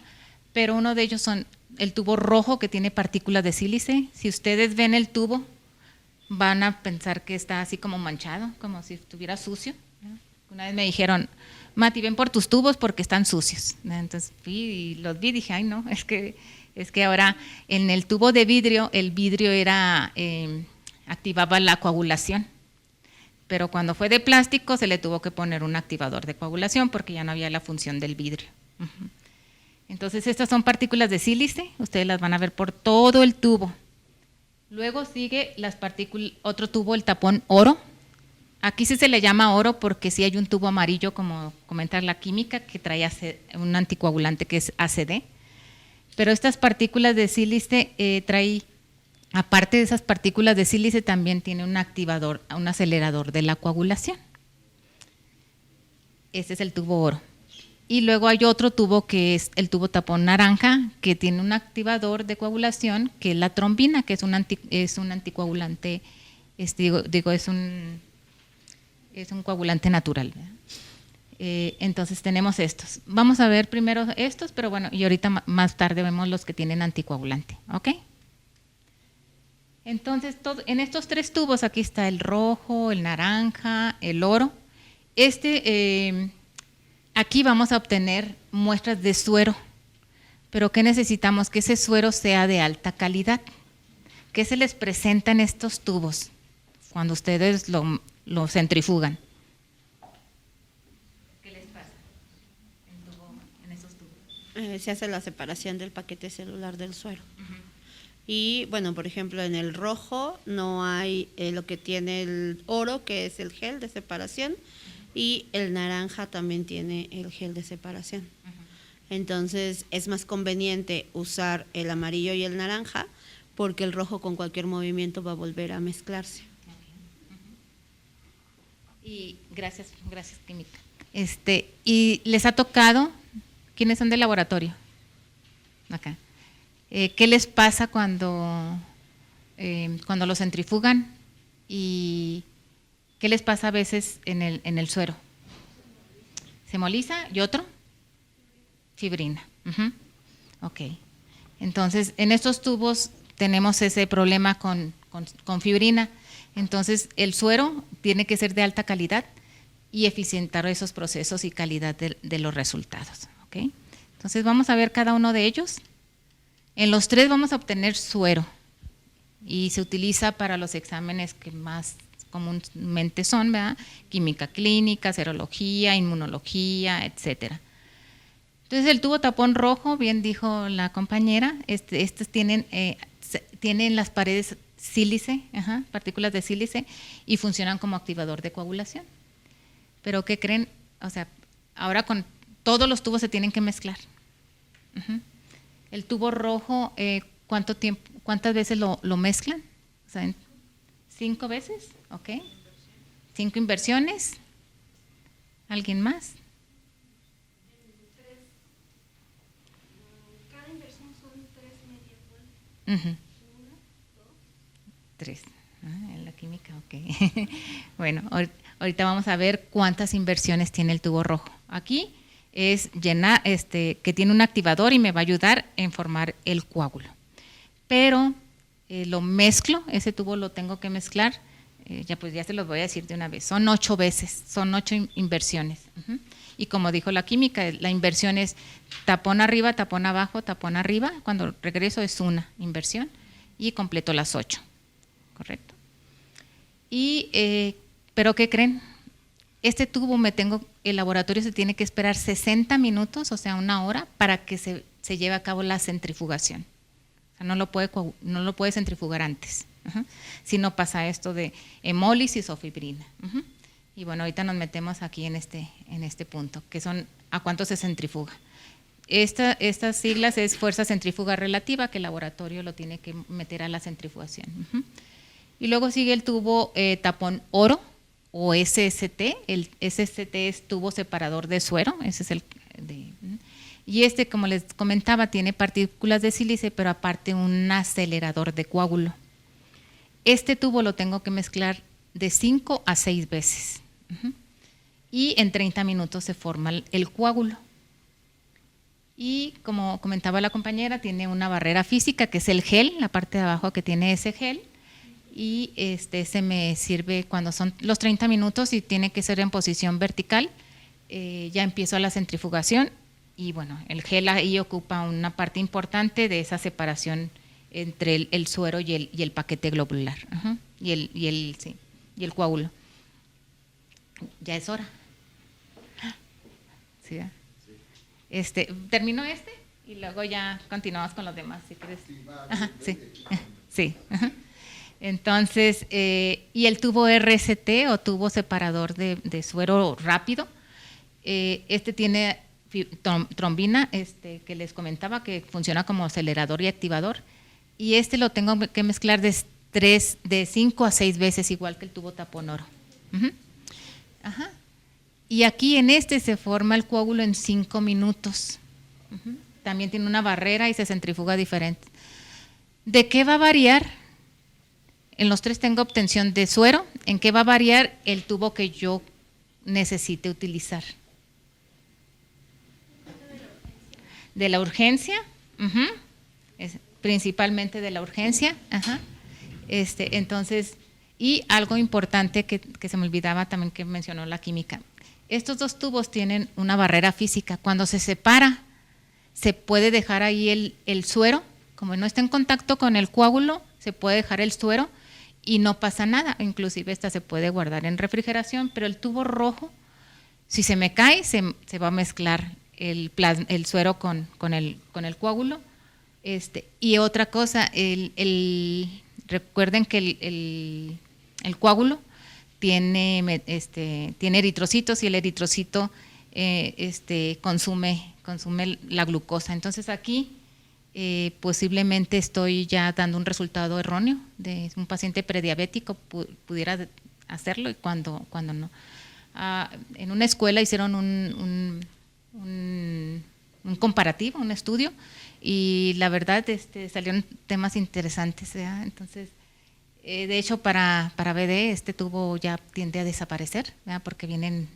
Pero uno de ellos son el tubo rojo que tiene partículas de sílice. Si ustedes ven el tubo, van a pensar que está así como manchado, como si estuviera sucio, ¿verdad? Una vez me dijeron, Mati, ven por tus tubos porque están sucios. Entonces fui y los vi y dije, ay no, es que ahora en el tubo de vidrio, el vidrio era, activaba la coagulación. Pero cuando fue de plástico se le tuvo que poner un activador de coagulación porque ya no había la función del vidrio. Entonces estas son partículas de sílice, ustedes las van a ver por todo el tubo. Luego sigue las partículas, otro tubo, el tapón oro. Aquí sí se le llama oro porque sí hay un tubo amarillo, como comentar la química, que trae un anticoagulante que es ACD. Pero estas partículas de sílice trae, aparte de esas partículas de sílice, también tiene un activador, un acelerador de la coagulación. Este es el tubo oro. Y luego hay otro tubo que es el tubo tapón naranja, que tiene un activador de coagulación, que es la trombina, que es un anticoagulante, es un coagulante natural. Entonces tenemos estos. Vamos a ver primero estos, pero bueno, y ahorita más tarde vemos los que tienen anticoagulante, ¿ok? Entonces, en estos 3 tubos, aquí está el rojo, el naranja, el oro. Aquí vamos a obtener muestras de suero, pero ¿qué necesitamos? Que ese suero sea de alta calidad. ¿Qué se les presenta en estos tubos cuando ustedes lo centrifugan? ¿Qué les pasa en esos tubos? Se hace la separación del paquete celular del suero. Y bueno, por ejemplo, en el rojo no hay lo que tiene el oro, que es el gel de separación, y el naranja también tiene el gel de separación. Entonces es más conveniente usar el amarillo y el naranja porque el rojo con cualquier movimiento va a volver a mezclarse. Y gracias química. ¿Y les ha tocado? ¿Quiénes son del laboratorio? Acá. ¿Qué les pasa cuando lo centrifugan? ¿Y qué les pasa a veces en el suero? ¿Se hemoliza? ¿Y otro? Fibrina. Ok. Entonces, en estos tubos tenemos ese problema con fibrina. Entonces, el suero tiene que ser de alta calidad y eficientar esos procesos y calidad de los resultados. ¿Okay? Entonces, vamos a ver cada uno de ellos. En los 3 vamos a obtener suero y se utiliza para los exámenes que más comúnmente son, ¿verdad? Química clínica, serología, inmunología, etcétera. Entonces, el tubo tapón rojo, bien dijo la compañera, estos tienen las paredes sílice, partículas de sílice, y funcionan como activador de coagulación. Pero ¿qué creen? O sea, ahora con todos los tubos se tienen que mezclar. El tubo rojo, ¿cuántas veces lo mezclan? O sea, 5 veces, ¿ok? 5 inversiones. ¿Alguien más? Cada inversión son 3 medias vueltas. 1, 2, 3. En la química, ok. Bueno, ahorita vamos a ver cuántas inversiones tiene el tubo rojo. Aquí es llenar, que tiene un activador y me va a ayudar en formar el coágulo. Pero lo mezclo, ese tubo lo tengo que mezclar, ya se los voy a decir de una vez, son 8 veces, son 8 inversiones. Y como dijo la química, la inversión es tapón arriba, tapón abajo, tapón arriba, cuando regreso es una inversión y completo las 8, ¿correcto? Pero ¿qué creen? Este tubo el laboratorio se tiene que esperar 60 minutos, o sea, 1 hora, para que se lleve a cabo la centrifugación. O sea, no lo puede centrifugar antes, si no pasa esto de hemólisis o fibrina. Y bueno, ahorita nos metemos aquí en este punto, que son a cuánto se centrifuga. Estas siglas es fuerza centrífuga relativa, que el laboratorio lo tiene que meter a la centrifugación. Y luego sigue el tubo tapón oro, o SST. El SST es tubo separador de suero, ese es y como les comentaba, tiene partículas de sílice, pero aparte un acelerador de coágulo. Este tubo lo tengo que mezclar de 5 a 6 veces. Y en 30 minutos se forma el coágulo. Y como comentaba la compañera, tiene una barrera física, que es el gel, la parte de abajo que tiene ese gel. Y se me sirve cuando son los 30 minutos y tiene que ser en posición vertical ya empiezo la centrifugación y bueno, el gel ahí ocupa una parte importante de esa separación entre el suero y el paquete globular, y el coágulo. Ya es hora. ¿Sí, termino y luego ya continuamos con los demás, si quieres. Sí. Entonces, y el tubo RST o tubo separador de suero rápido, tiene trombina, que les comentaba que funciona como acelerador y activador, y lo tengo que mezclar de 5 a 6 veces, igual que el tubo tapón oro. Y aquí en se forma el coágulo en 5 minutos. También tiene una barrera y se centrifuga diferente. ¿De qué va a variar? En los 3 tengo obtención de suero. ¿En qué va a variar el tubo que yo necesite utilizar? De la urgencia, principalmente de la urgencia. Entonces, y algo importante que se me olvidaba también que mencionó la química. Estos 2 tubos tienen una barrera física. Cuando se separa, se puede dejar ahí el suero. Como no está en contacto con el coágulo, se puede dejar el suero y no pasa nada. Inclusive se puede guardar en refrigeración, pero el tubo rojo, si se me cae, se va a mezclar el suero con el coágulo. Y otra cosa, recuerden que el coágulo tiene eritrocitos y el eritrocito consume la glucosa. Entonces aquí posiblemente estoy ya dando un resultado erróneo de un paciente prediabético, pudiera hacerlo y cuando no. En una escuela hicieron un comparativo, un estudio, y la verdad salieron temas interesantes, ¿verdad? Entonces, de hecho para BD este tubo ya tiende a desaparecer, ¿verdad? Porque vienen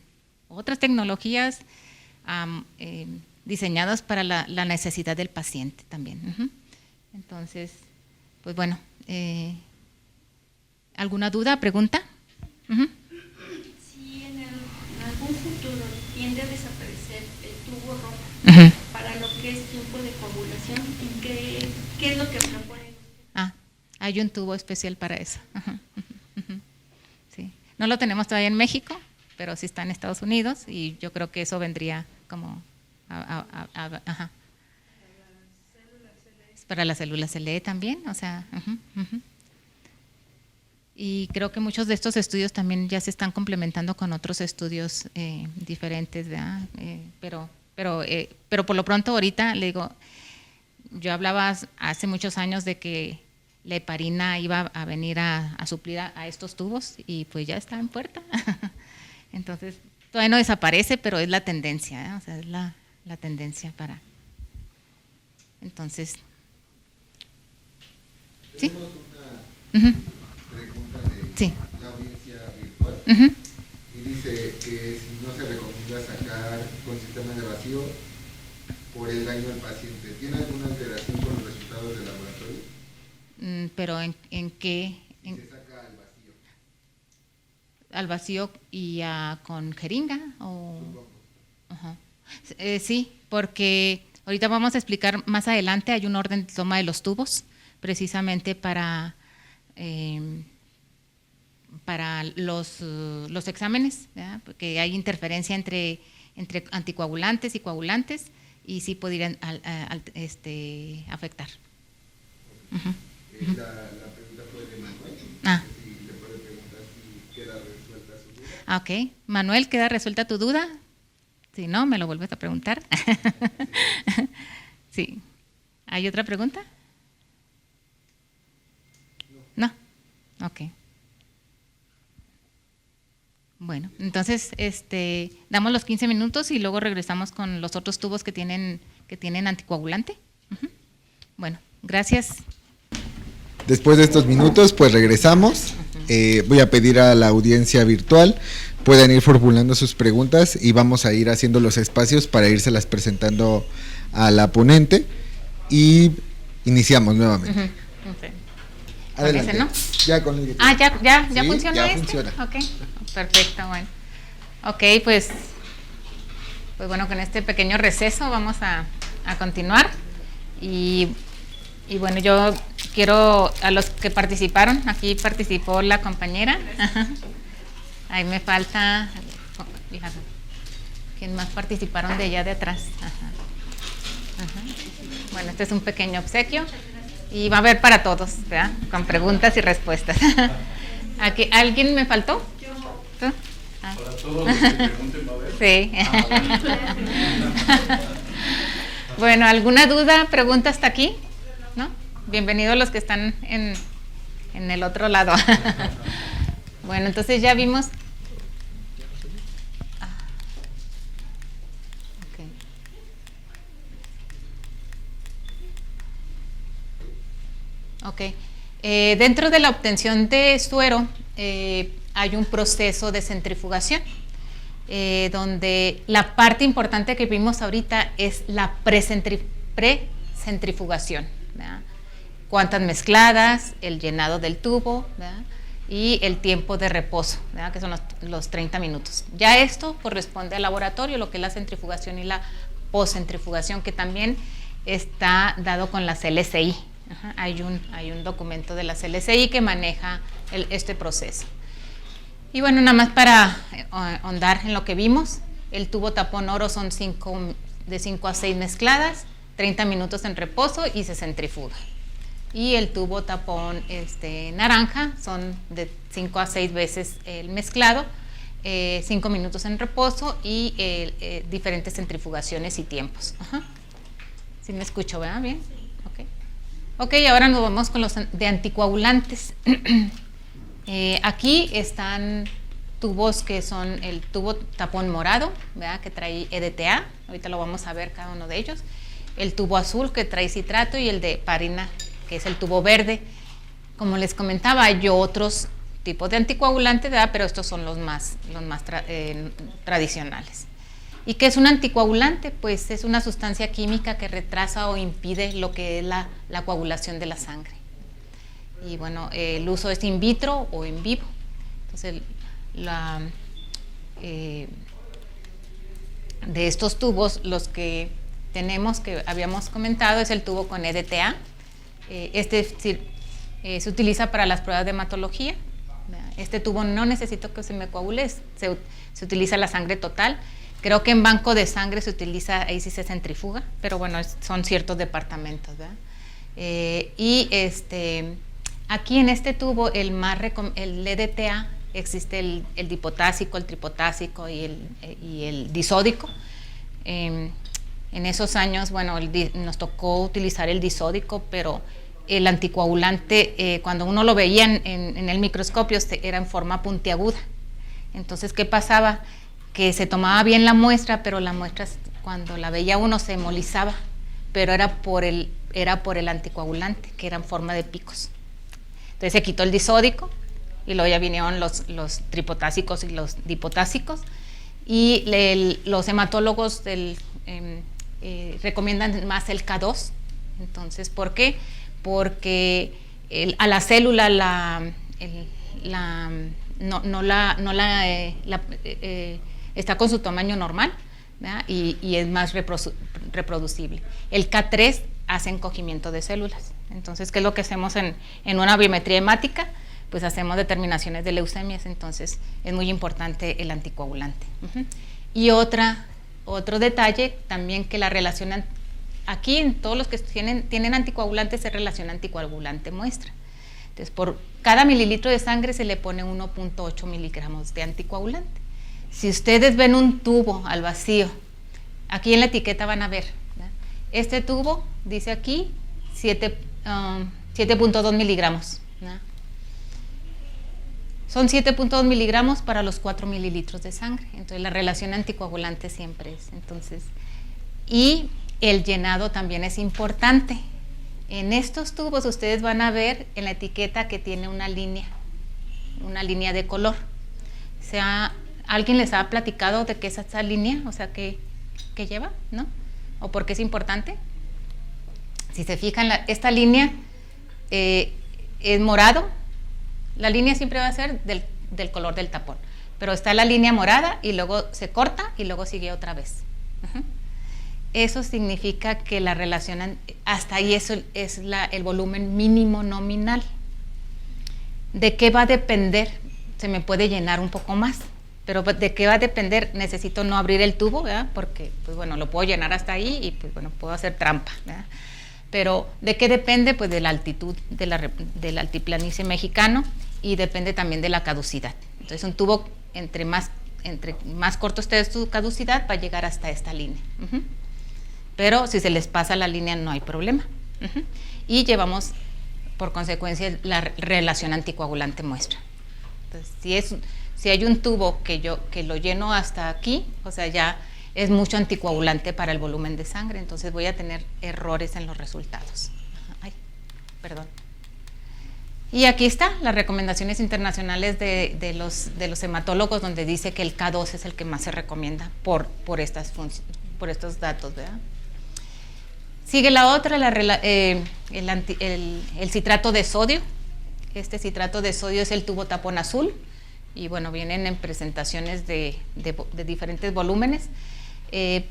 otras tecnologías diseñadas para la necesidad del paciente también. Entonces, pues bueno, ¿alguna duda, pregunta? Si en algún futuro tiende a desaparecer el tubo rojo para lo que es tiempo de coagulación, ¿qué es lo que proponen? Hay un tubo especial para eso. Sí. No lo tenemos todavía en México, pero sí está en Estados Unidos y yo creo que eso vendría como para las células CLE también, o sea, y creo que muchos de estos estudios también ya se están complementando con otros estudios diferentes, ¿verdad? Pero por lo pronto ahorita le digo, yo hablaba hace muchos años de que la heparina iba a venir a suplir a estos tubos y pues ya está en puerta. Entonces, todavía no desaparece, pero es la tendencia, o sea, es la tendencia para. Entonces, ¿sí? Tenemos una pregunta de la audiencia virtual y dice que si no se recomienda sacar con sistema de vacío por el daño al paciente. ¿Tiene alguna alteración con los resultados del laboratorio? Pero ¿en qué? Se saca al vacío. ¿Al vacío y con jeringa? O sí, porque ahorita vamos a explicar más adelante, hay un orden de toma de los tubos, precisamente para los exámenes, ¿verdad? Porque hay interferencia entre anticoagulantes y coagulantes y sí podrían afectar. La pregunta fue de Manuel. Si le puede preguntar si queda resuelta su duda. Ok, Manuel, ¿queda resuelta tu duda? Si no, me lo vuelves a preguntar. Sí. ¿Hay otra pregunta? No. Ok. Bueno, entonces damos los 15 minutos y luego regresamos con los otros tubos que tienen anticoagulante. Bueno, gracias. Después de estos minutos, pues regresamos. Voy a pedir a la audiencia virtual puedan ir formulando sus preguntas y vamos a ir haciendo los espacios para írselas presentando a la ponente y iniciamos nuevamente. Adelante. Con ese, ¿no? Ya con el ¿Ya sí, funciona ya este? funciona. Ok, perfecto, bueno. Ok, pues Pues bueno, con este pequeño receso vamos a continuar. Y bueno, yo quiero a los que participaron, aquí participó la compañera. Ajá. Ahí me falta, fíjate, ¿quién más participaron de allá de atrás? Ajá. Ajá. Bueno, este es un pequeño obsequio y va a haber para todos, ¿verdad? Con preguntas y respuestas. Aquí, ¿alguien me faltó? ¿Tú? Ah. Para todos los que pregunten, ¿va a haber? Sí. Bueno, ¿alguna duda, pregunta hasta aquí? ¿No? Bienvenidos los que están en el otro lado. Bueno, entonces ya vimos. Ok. Dentro de la obtención de suero hay un proceso de centrifugación, donde la parte importante que vimos ahorita es la precentrifugación, ¿verdad? Cuántas mezcladas, el llenado del tubo, ¿verdad? Y el tiempo de reposo, ¿verdad? Que son los 30 minutos. Ya esto corresponde al laboratorio, lo que es la centrifugación y la postcentrifugación, que también está dado con la CLCI. Ajá, hay un documento de la CLCI que maneja este proceso. Y bueno, nada más para ahondar en lo que vimos, el tubo tapón oro son de 5 a 6 mezcladas, 30 minutos en reposo y se centrifuga. Y el tubo tapón naranja son de 5 a 6 veces el mezclado, 5 minutos en reposo y diferentes centrifugaciones y tiempos. Ajá. ¿Sí me escucho, verdad? Bien. Ok, ahora nos vamos con los de anticoagulantes. Aquí están tubos que son el tubo tapón morado, ¿verdad? Que trae EDTA, ahorita lo vamos a ver cada uno de ellos. El tubo azul que trae citrato y el de parina, que es el tubo verde. Como les comentaba, hay otros tipos de anticoagulantes, ¿verdad? Pero estos son los más tradicionales. ¿Y qué es un anticoagulante? Pues es una sustancia química que retrasa o impide lo que es la coagulación de la sangre. Y bueno, el uso es in vitro o en vivo. Entonces, de estos tubos, los que tenemos, que habíamos comentado, es el tubo con EDTA. Se utiliza para las pruebas de hematología. Este tubo no necesito que se me coagule, se utiliza la sangre total. Creo que en banco de sangre se utiliza, ahí sí se centrifuga, pero bueno, son ciertos departamentos, ¿verdad? Aquí en este tubo, el EDTA, existe el dipotásico, el tripotásico y el disódico. En esos años, bueno, nos tocó utilizar el disódico, pero el anticoagulante, cuando uno lo veía en el microscopio, era en forma puntiaguda. Entonces, ¿qué pasaba? Que se tomaba bien la muestra, pero la muestra cuando la veía uno se hemolizaba, pero era por el anticoagulante, que era en forma de picos. Entonces se quitó el disódico y luego ya vinieron los tripotásicos y los dipotásicos, y los hematólogos recomiendan más el K2. Entonces, ¿por qué? Porque a la célula está con su tamaño normal, ¿verdad? Y es más reproducible. El K3 hace encogimiento de células. Entonces, ¿qué es lo que hacemos en una biometría hemática? Pues hacemos determinaciones de leucemias, entonces es muy importante el anticoagulante. Y otro detalle también, que la relación aquí en todos los que tienen anticoagulantes se relaciona anticoagulante muestra. Entonces, por cada mililitro de sangre se le pone 1.8 miligramos de anticoagulante. Si ustedes ven un tubo al vacío, aquí en la etiqueta van a ver, ¿verdad? Este tubo dice aquí 7.2 miligramos, ¿verdad? Son 7.2 miligramos para los 4 mililitros de sangre. Entonces la relación anticoagulante siempre es. Entonces, y el llenado también es importante. En estos tubos ustedes van a ver en la etiqueta que tiene una línea de color. ¿Alguien les ha platicado de qué es esa línea? O sea, ¿qué lleva? ¿No? ¿O por qué es importante? Si se fijan, esta línea es morado. La línea siempre va a ser del color del tapón. Pero está la línea morada y luego se corta y luego sigue otra vez. Ajá. Eso significa que la relación, hasta ahí eso es el volumen mínimo nominal. ¿De qué va a depender? Se me puede llenar un poco más, pero ¿de qué va a depender? Necesito no abrir el tubo, ¿verdad? Porque, pues bueno, lo puedo llenar hasta ahí y, pues bueno, puedo hacer trampa, ¿verdad? Pero ¿de qué depende? Pues de la altitud del altiplanicie mexicano, y depende también de la caducidad. Entonces, un tubo, entre más corto esté su caducidad, va a llegar hasta esta línea. Pero si se les pasa la línea, no hay problema. Y llevamos, por consecuencia, la relación anticoagulante muestra. Entonces, si hay un tubo que lo lleno hasta aquí, o sea, ya es mucho anticoagulante para el volumen de sangre, entonces voy a tener errores en los resultados. Ay, perdón. Y aquí está las recomendaciones internacionales de los hematólogos, donde dice que el K2 es el que más se recomienda por estos datos, ¿verdad? Sigue la otra, el citrato de sodio. Este citrato de sodio es el tubo tapón azul, y bueno, vienen en presentaciones de diferentes volúmenes,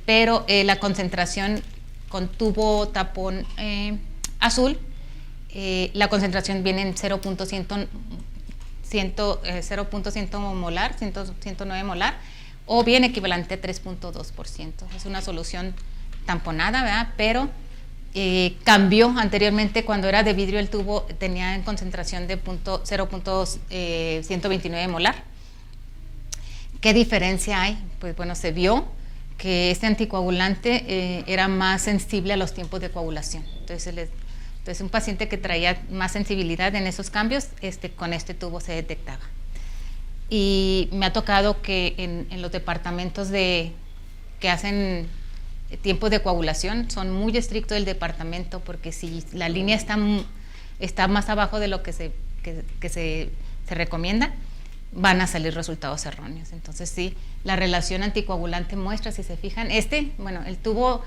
pero la concentración con tubo tapón azul, la concentración viene en 0.100 molar, 109 molar, o bien equivalente a 3.2%. Es una solución tamponada, ¿verdad? Pero cambió anteriormente. Cuando era de vidrio el tubo tenía en concentración de 0.129 molar. ¿Qué diferencia hay? Pues bueno, se vio que este anticoagulante era más sensible a los tiempos de coagulación. Entonces un paciente que traía más sensibilidad en esos cambios, con este tubo se detectaba. Y me ha tocado que en los departamentos que hacen tiempos de coagulación, son muy estrictos el departamento, porque si la línea está más abajo de lo que se recomienda, van a salir resultados erróneos. Entonces sí, la relación anticoagulante muestra, si se fijan, en el tubo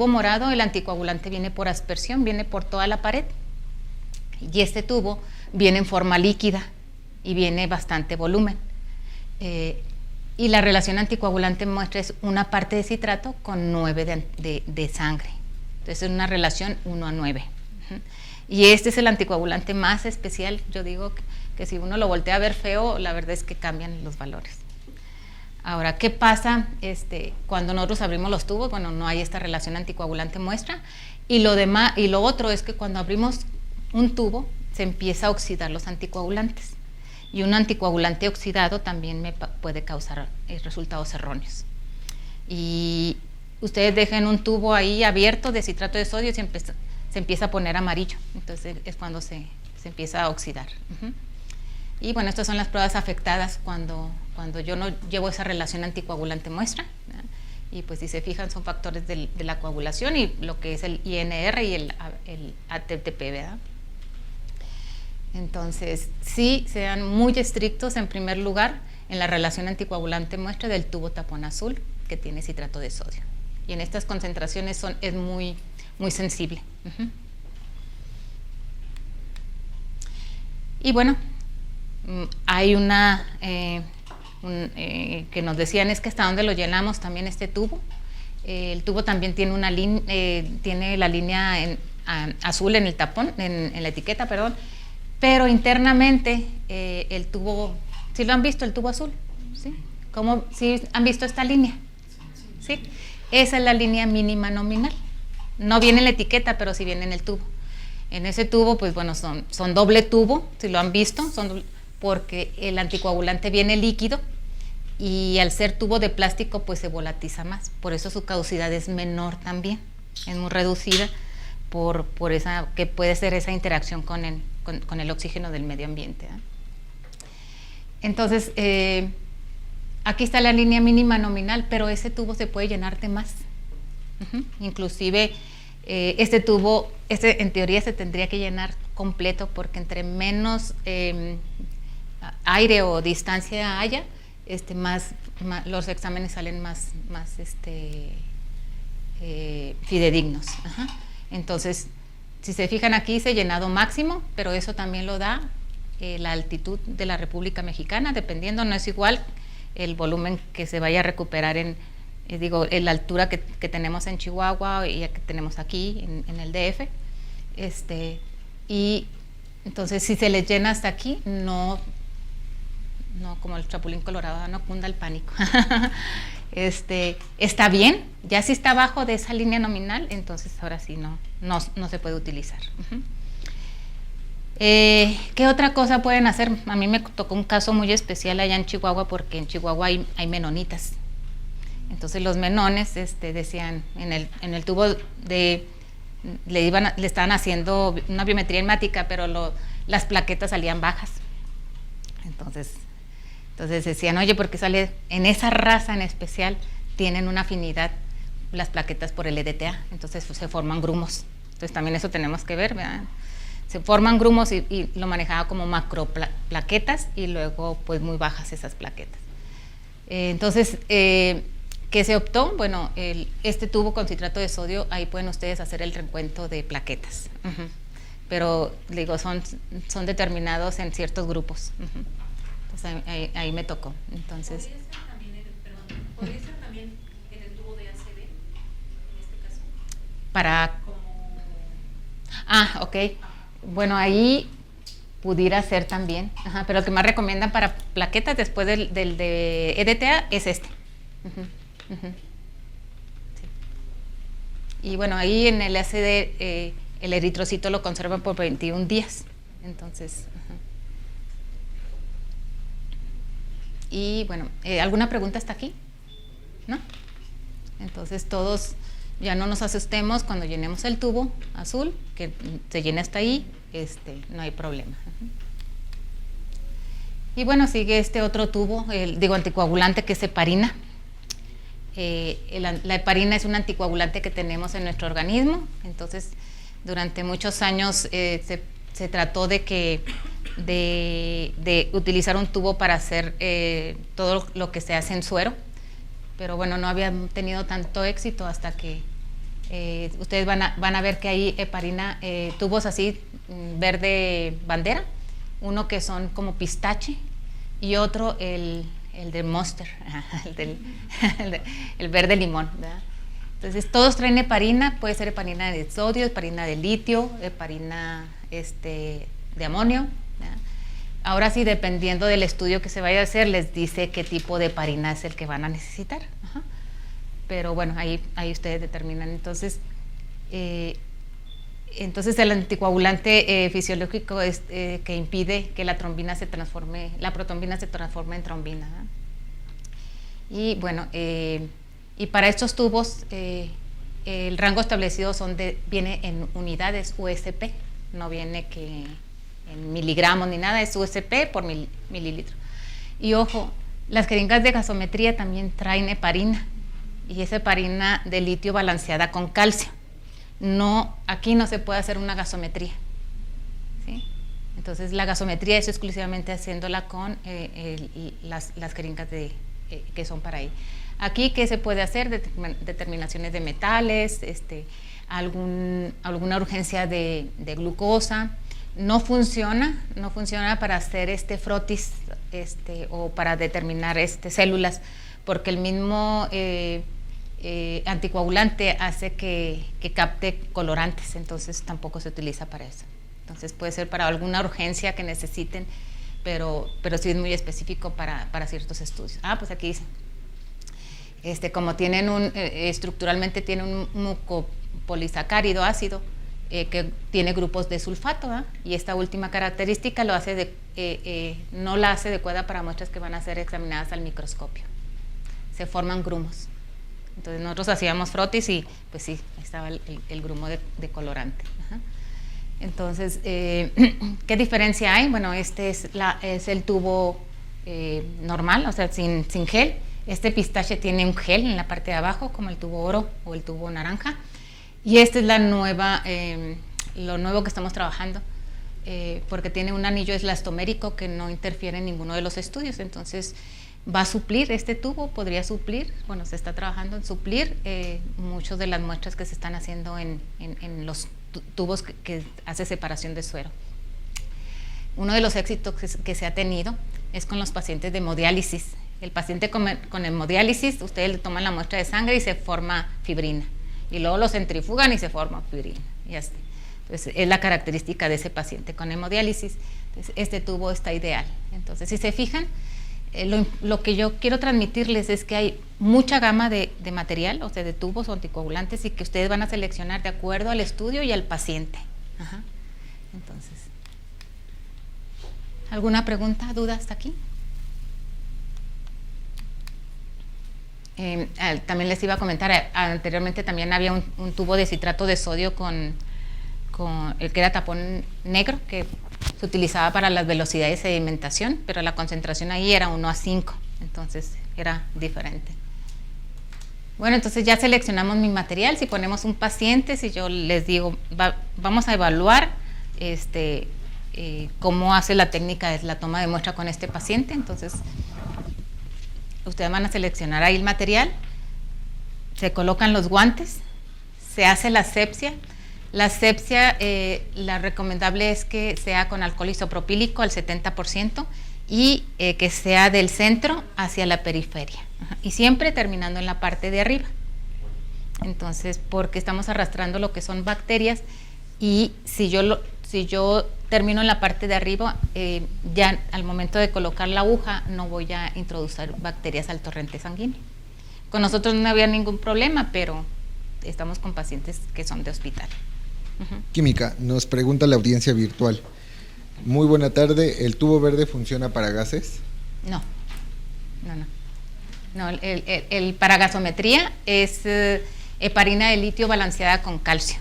morado, el anticoagulante viene por aspersión, viene por toda la pared, y este tubo viene en forma líquida y viene bastante volumen. Y la relación anticoagulante muestra es una parte de citrato con 9 de sangre. Entonces es una relación 1:9. Y este es el anticoagulante más especial. Yo digo que si uno lo voltea a ver feo, la verdad es que cambian los valores. Ahora, ¿qué pasa cuando nosotros abrimos los tubos? Bueno, no hay esta relación anticoagulante muestra. Y lo otro es que cuando abrimos un tubo, se empieza a oxidar los anticoagulantes. Y un anticoagulante oxidado también me puede causar resultados erróneos. Y ustedes dejan un tubo ahí abierto de citrato de sodio y se empieza a poner amarillo. Entonces es cuando se empieza a oxidar. Y bueno, estas son las pruebas afectadas cuando yo no llevo esa relación anticoagulante muestra, ¿verdad? Y pues si se fijan, son factores de la coagulación y lo que es el INR y el ATP, ¿verdad? Entonces, sí, sean muy estrictos en primer lugar en la relación anticoagulante muestra del tubo tapón azul que tiene citrato de sodio. Y en estas concentraciones es muy, muy sensible. Y bueno, hay que nos decían es que hasta dónde lo llenamos también este tubo. El tubo también tiene tiene la línea azul en el tapón, en la etiqueta, perdón. Pero internamente el tubo, ¿sí lo han visto, el tubo azul? ¿Sí? ¿Sí han visto esta línea? ¿Sí? Esa es la línea mínima nominal. No viene en la etiqueta, pero sí viene en el tubo. En ese tubo, pues bueno, son doble tubo, si lo han visto, porque el anticoagulante viene líquido y al ser tubo de plástico, pues se volatiza más. Por eso su caducidad es menor también, es muy reducida por esa, que puede ser esa interacción con el oxígeno del medio ambiente, ¿eh? Entonces, aquí está la línea mínima nominal, pero ese tubo se puede llenar de más. Inclusive, este tubo, en teoría se tendría que llenar completo, porque entre menos aire o distancia haya, más los exámenes salen más fidedignos. Entonces, si se fijan aquí, se llenado máximo, pero eso también lo da la altitud de la República Mexicana, dependiendo, no es igual el volumen que se vaya a recuperar en digo, la altura que tenemos en Chihuahua y que tenemos aquí en el DF. Y entonces si se les llena hasta aquí, no como el chapulín colorado, no cunda el pánico. Está bien, ya si está abajo de esa línea nominal, entonces ahora sí no se puede utilizar. ¿Qué otra cosa pueden hacer? A mí me tocó un caso muy especial allá en Chihuahua, porque en Chihuahua hay menonitas. Entonces los menones decían, en el tubo le estaban haciendo una biometría hemática, pero las plaquetas salían bajas. Entonces decían, oye, ¿por qué sale en esa raza en especial? Tienen una afinidad las plaquetas por el EDTA, entonces se forman grumos. Entonces también eso tenemos que ver, ¿verdad? Se forman grumos y lo manejaba como macroplaquetas y luego pues muy bajas esas plaquetas. Entonces, ¿qué se optó? Bueno, este tubo con citrato de sodio, ahí pueden ustedes hacer el recuento de plaquetas. Pero digo, son determinados en ciertos grupos. Entonces ahí me tocó. Entonces, ¿Podría ser también en el tubo de ACD, en este caso? Ok. Bueno, ahí pudiera ser también, pero lo que más recomiendan para plaquetas después del de EDTA es este. Sí. Y bueno, ahí en el ACD el eritrocito lo conservan por 21 días. Entonces, y bueno, ¿alguna pregunta hasta aquí? ¿No? Entonces todos ya no nos asustemos cuando llenemos el tubo azul, que se llene hasta ahí, no hay problema. Y bueno, sigue este otro tubo, anticoagulante, que es heparina. La heparina es un anticoagulante que tenemos en nuestro organismo. Entonces, durante muchos años se trató de utilizar un tubo para hacer todo lo que se hace en suero, pero bueno, no había tenido tanto éxito hasta que ustedes van a ver que hay heparina, tubos así, verde bandera, uno que son como pistache y otro el de Monster, el verde limón, ¿verdad? Entonces todos traen heparina, puede ser heparina de sodio, heparina de litio, heparina de amonio, ¿verdad? Ahora sí, dependiendo del estudio que se vaya a hacer, les dice qué tipo de heparina es el que van a necesitar. Pero bueno, ahí ustedes determinan. Entonces el anticoagulante fisiológico es que impide que la protombina se transforme en trombina, ¿no? Y bueno, y para estos tubos el rango establecido viene en unidades USP, no viene que en miligramos ni nada, es USP por mililitro. Y ojo, las jeringas de gasometría también traen heparina, y es heparina de litio balanceada con calcio. Aquí no se puede hacer una gasometría, ¿sí? Entonces la gasometría es exclusivamente haciéndola con las jeringas que son para ahí. Aquí, ¿qué se puede hacer? Determinaciones de metales, alguna urgencia de glucosa. No funciona para hacer frotis o para determinar células, porque el mismo anticoagulante hace que capte colorantes, entonces tampoco se utiliza para eso. Entonces puede ser para alguna urgencia que necesiten, pero sí es muy específico para ciertos estudios. Pues aquí dice, como tienen estructuralmente tiene un mucopolisacárido ácido, que tiene grupos de sulfato, ¿eh? Y esta última característica no la hace adecuada para muestras que van a ser examinadas al microscopio. Se forman grumos. Entonces nosotros hacíamos frotis y pues sí, ahí estaba el grumo de colorante. Entonces, ¿qué diferencia hay? Bueno, es el tubo normal, o sea, sin gel. Este pistache tiene un gel en la parte de abajo, como el tubo oro o el tubo naranja. Y esta es lo nuevo que estamos trabajando, porque tiene un anillo elastomérico que no interfiere en ninguno de los estudios. Entonces, va a suplir, este tubo podría suplir, bueno, se está trabajando en suplir muchas de las muestras que se están haciendo en los tubos que hace separación de suero. Uno de los éxitos que se ha tenido es con los pacientes de hemodiálisis. El paciente con hemodiálisis, ustedes le toman la muestra de sangre y se forma fibrina. Y luego lo centrifugan y se forma fibrina. Y así. Entonces, es la característica de ese paciente con hemodiálisis. Entonces, este tubo está ideal. Entonces, si se fijan, lo que yo quiero transmitirles es que hay mucha gama de material, o sea, de tubos o anticoagulantes, y que ustedes van a seleccionar de acuerdo al estudio y al paciente. Ajá. Entonces, ¿alguna pregunta, duda hasta aquí? También les iba a comentar, anteriormente también había un tubo de citrato de sodio con el que era tapón negro, que se utilizaba para las velocidades de sedimentación, pero la concentración ahí era 1:5, entonces era diferente. Bueno, entonces ya seleccionamos mi material. Si ponemos un paciente, si yo les digo, vamos a evaluar cómo hace la técnica de la toma de muestra con este paciente, entonces ustedes van a seleccionar ahí el material, se colocan los guantes, se hace la asepsia. La asepsia, la recomendable es que sea con alcohol isopropílico al 70% y que sea del centro hacia la periferia. Ajá. Y siempre terminando en la parte de arriba. Entonces, porque estamos arrastrando lo que son bacterias, y si yo termino en la parte de arriba, ya al momento de colocar la aguja no voy a introducir bacterias al torrente sanguíneo. Con nosotros no había ningún problema, pero estamos con pacientes que son de hospital. Uh-huh. Química, nos pregunta la audiencia virtual. Muy buena tarde, ¿el tubo verde funciona para gases? No, el para gasometría es heparina de litio balanceada con calcio.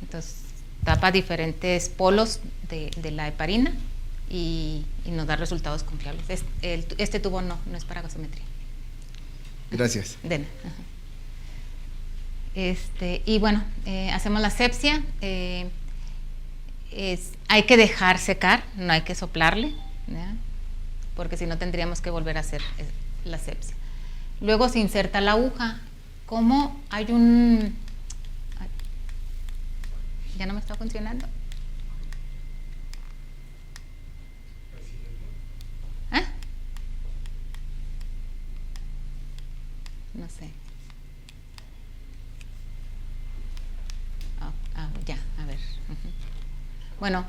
Entonces tapa diferentes polos de la heparina y nos da resultados confiables. Este tubo no es para gasometría. Gracias. De nada. Y bueno, hacemos la asepsia. Hay que dejar secar, no hay que soplarle, ¿ya? Porque si no tendríamos que volver a hacer la asepsia. Luego se inserta la aguja. Como hay ya no me está funcionando. ¿Ah? No sé. Ya, a ver. Bueno,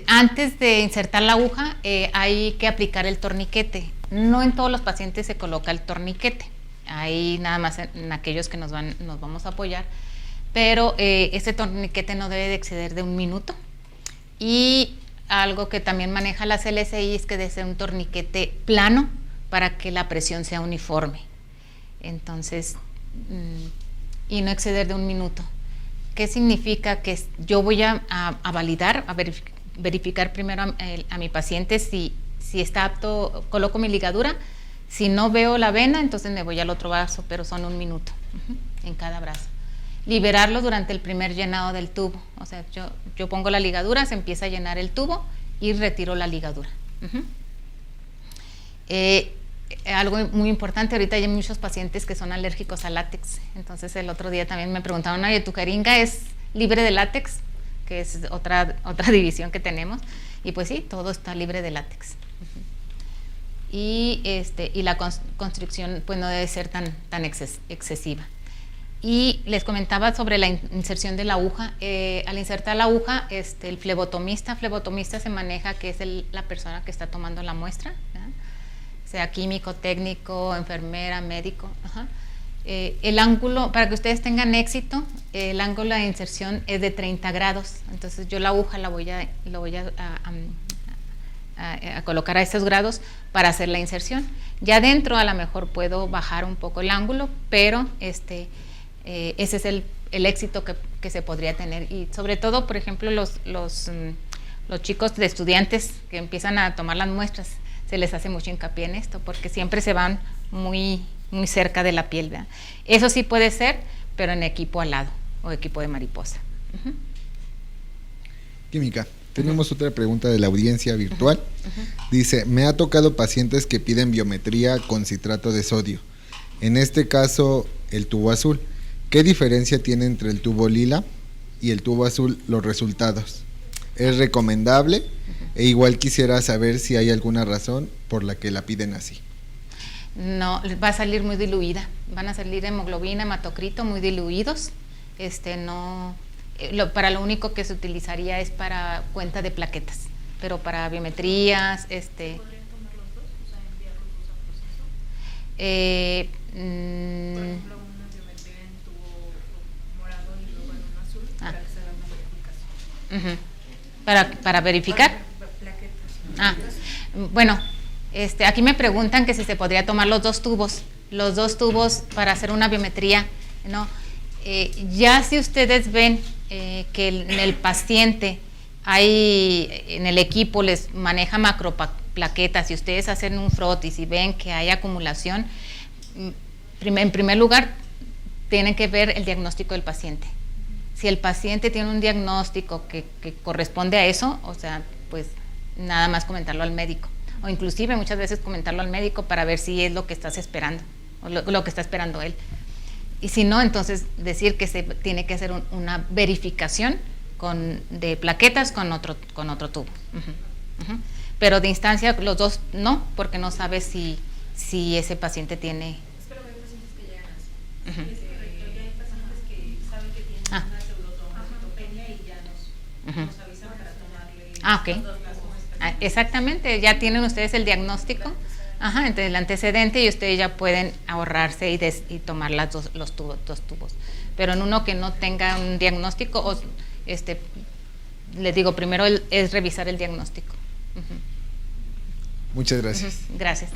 antes de insertar la aguja hay que aplicar el torniquete. No en todos los pacientes se coloca el torniquete. Ahí nada más en aquellos que nos vamos a apoyar. Pero este torniquete no debe de exceder de 1 minuto. Y algo que también maneja la CLSI es que debe ser un torniquete plano para que la presión sea uniforme. Entonces, y no exceder de 1 minuto. ¿Qué significa? Que yo voy a validar, a verificar primero a mi paciente si está apto, coloco mi ligadura. Si no veo la vena, entonces me voy al otro brazo, pero son 1 minuto en cada brazo. Liberarlo durante el primer llenado del tubo. O sea, yo pongo la ligadura, se empieza a llenar el tubo y retiro la ligadura. Algo muy importante, ahorita hay muchos pacientes que son alérgicos al látex. Entonces el otro día también me preguntaron, oye, ¿tu jeringa es libre de látex? Que es otra división que tenemos. Y pues sí, todo está libre de látex. Y la constricción pues no debe ser tan excesiva. Y les comentaba sobre la inserción de la aguja. Al insertar la aguja, el flebotomista se maneja que es la persona que está tomando la muestra, ¿verdad? Sea químico, técnico, enfermera, médico. Ajá. El ángulo, para que ustedes tengan éxito, el ángulo de inserción es de 30 grados. Entonces yo la aguja la voy a colocar a esos grados para hacer la inserción. Ya dentro a lo mejor puedo bajar un poco el ángulo, pero ese es el éxito que se podría tener. Y sobre todo, por ejemplo, los chicos de estudiantes que empiezan a tomar las muestras, se les hace mucho hincapié en esto, porque siempre se van muy cerca de la piel, ¿verdad? Eso sí puede ser, pero en equipo alado o equipo de mariposa. Química, tenemos otra pregunta de la audiencia virtual. Dice, me ha tocado pacientes que piden biometría con citrato de sodio. En este caso, el tubo azul. ¿Qué diferencia tiene entre el tubo lila y el tubo azul los resultados? ¿Es recomendable? E igual quisiera saber si hay alguna razón por la que la piden así. No, va a salir muy diluida. Van a salir hemoglobina, hematocrito muy diluidos. No, para lo único que se utilizaría es para cuenta de plaquetas, pero para biometrías, ¿Podrían tomar los dos? O sea, enviarlos dos a proceso. Por ejemplo, una biometría en tubo morado y luego en un azul para que se haga una verificación. para verificar. Plaquetas. Bueno, aquí me preguntan que si se podría tomar los dos tubos para hacer una biometría, ¿no? Ya si ustedes ven que en el paciente en el equipo les maneja macroplaquetas y ustedes hacen un frotis y ven que hay acumulación, en primer lugar tienen que ver el diagnóstico del paciente. Si el paciente tiene un diagnóstico que corresponde a eso, o sea, pues nada más comentarlo al médico, o inclusive muchas veces comentarlo al médico para ver si es lo que estás esperando, o lo que está esperando él. Y si no, entonces decir que se tiene que hacer una verificación de plaquetas con otro tubo. Pero de instancia los dos no, porque no sabes si ese paciente tiene... Pero hay pacientes que llegan así. Es correcto, ya hay pacientes que saben que tienen una pseudotrombocitopenia y ya nos avisan para tomarle Ok. las muestras. Exactamente, ya tienen ustedes el diagnóstico, entonces el antecedente, y ustedes ya pueden ahorrarse y tomar dos tubos. Pero en uno que no tenga un diagnóstico, les digo, primero es revisar el diagnóstico. Muchas gracias. Gracias.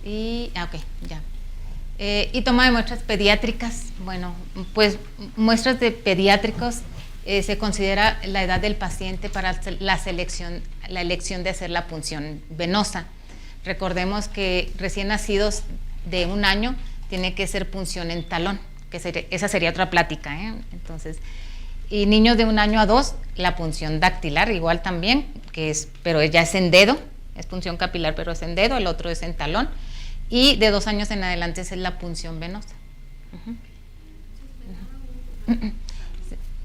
Y, ya. Y toma de muestras pediátricas. Bueno, pues muestras de pediátricos se considera la edad del paciente para la elección de hacer la punción venosa. Recordemos que recién nacidos de 1 año tiene que ser punción en talón, esa sería otra plática, ¿eh? Entonces, y niños de 1 año a 2, la punción dactilar igual también, pero ya es en dedo, es punción capilar pero es en dedo, el otro es en talón, y de 2 años en adelante es la punción venosa.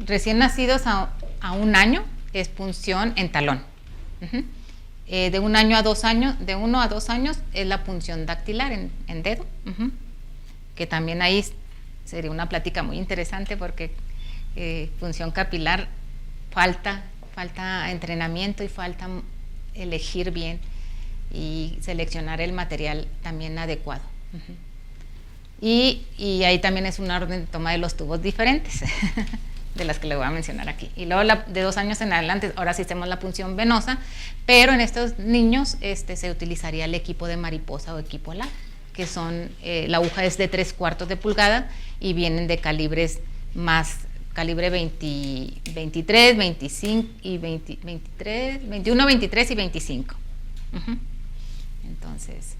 Recién nacidos a 1 año es punción en talón. De 1 año a 2 años, de 1 a 2 años es la punción dactilar en dedo, que también ahí sería una plática muy interesante porque punción capilar falta entrenamiento y falta elegir bien y seleccionar el material también adecuado. Y ahí también es una orden de toma de los tubos diferentes de las que le voy a mencionar aquí. Y luego de 2 años en adelante, ahora sí hacemos la punción venosa, pero en estos niños se utilizaría el equipo de mariposa o equipo LAR, que son, la aguja es de 3/4 de pulgada y vienen de calibres más, calibre 23, 25 y 23, 21, 23 y 25. Entonces,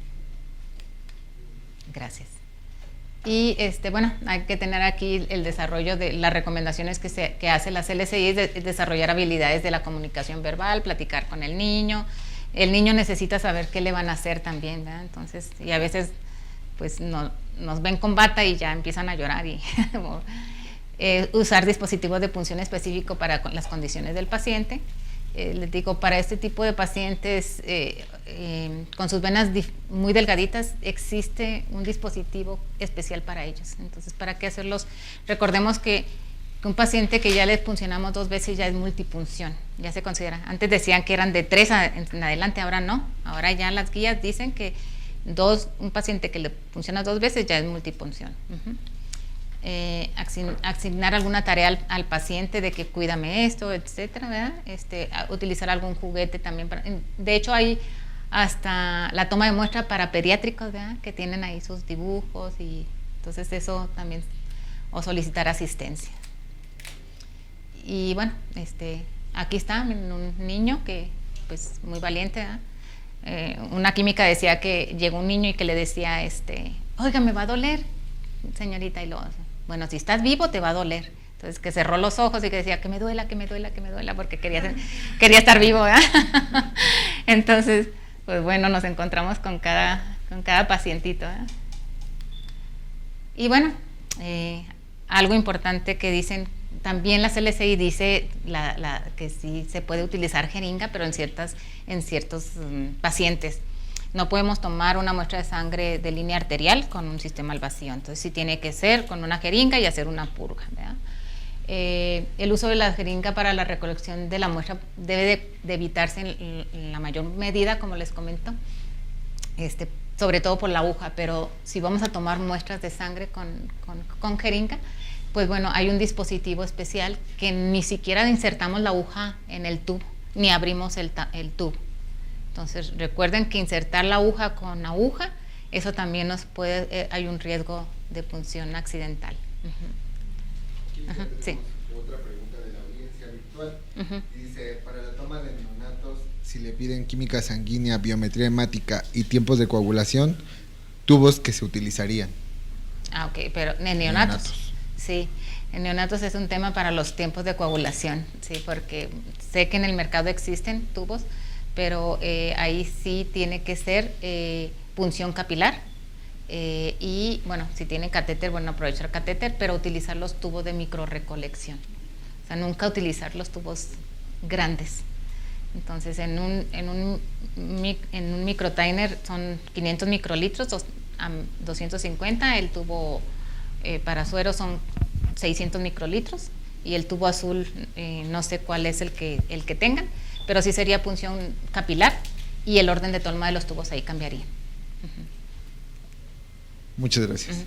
gracias. Y bueno, hay que tener aquí el desarrollo de las recomendaciones que hace la CLCI, es desarrollar habilidades de la comunicación verbal, platicar con el niño. El niño necesita saber qué le van a hacer también, ¿verdad? Entonces, y a veces pues nos ven con bata y ya empiezan a llorar y usar dispositivos de punción específico para las condiciones del paciente. Les digo, para este tipo de pacientes con sus venas muy delgaditas existe un dispositivo especial para ellos. Entonces, ¿para qué hacerlos? Recordemos que un paciente que ya les puncionamos 2 veces ya es multipunción, ya se considera. Antes decían que eran de 3 en adelante, ahora no. Ahora ya las guías dicen que un paciente que le funciona 2 veces ya es multipunción. Asignar alguna tarea al paciente de que cuídame esto, etcétera, ¿verdad? Utilizar algún juguete también. De hecho, hay hasta la toma de muestra para pediátricos, ¿verdad? Que tienen ahí sus dibujos, y entonces eso también, o solicitar asistencia. Y bueno, aquí está un niño que pues muy valiente, ¿verdad? Una química decía que llegó un niño y que le decía, oiga, me va a doler, señorita, y bueno, si estás vivo te va a doler. Entonces que cerró los ojos y que decía que me duela, porque quería estar vivo, ¿verdad? Entonces, pues bueno, nos encontramos con cada pacientito, ¿verdad? Y bueno, algo importante que dicen también la CLCI dice que sí se puede utilizar jeringa, pero en ciertos pacientes. No podemos tomar una muestra de sangre de línea arterial con un sistema al vacío, entonces sí tiene que ser con una jeringa y hacer una purga, ¿verdad? El uso de la jeringa para la recolección de la muestra debe de evitarse en la mayor medida, como les comento, sobre todo por la aguja, pero si vamos a tomar muestras de sangre con jeringa, pues bueno, hay un dispositivo especial que ni siquiera insertamos la aguja en el tubo, ni abrimos el tubo. Entonces recuerden que insertar la aguja con aguja, eso también hay un riesgo de punción accidental. Ajá, sí. Otra pregunta de la audiencia virtual. Dice, para la toma de neonatos, si le piden química sanguínea, biometría hemática y tiempos de coagulación, tubos que se utilizarían. Ok, pero en neonatos. Sí, en neonatos es un tema para los tiempos de coagulación, sí, porque sé que en el mercado existen tubos, pero ahí sí tiene que ser punción capilar. Y bueno, si tienen catéter, bueno, aprovechar catéter, pero utilizar los tubos de microrecolección. O sea, nunca utilizar los tubos grandes. Entonces, en un microtainer son 500 microlitros, 250, el tubo para suero son 600 microlitros, y el tubo azul, no sé cuál es el que tengan, pero sí sería punción capilar, y el orden de toma de los tubos ahí cambiaría. Muchas gracias.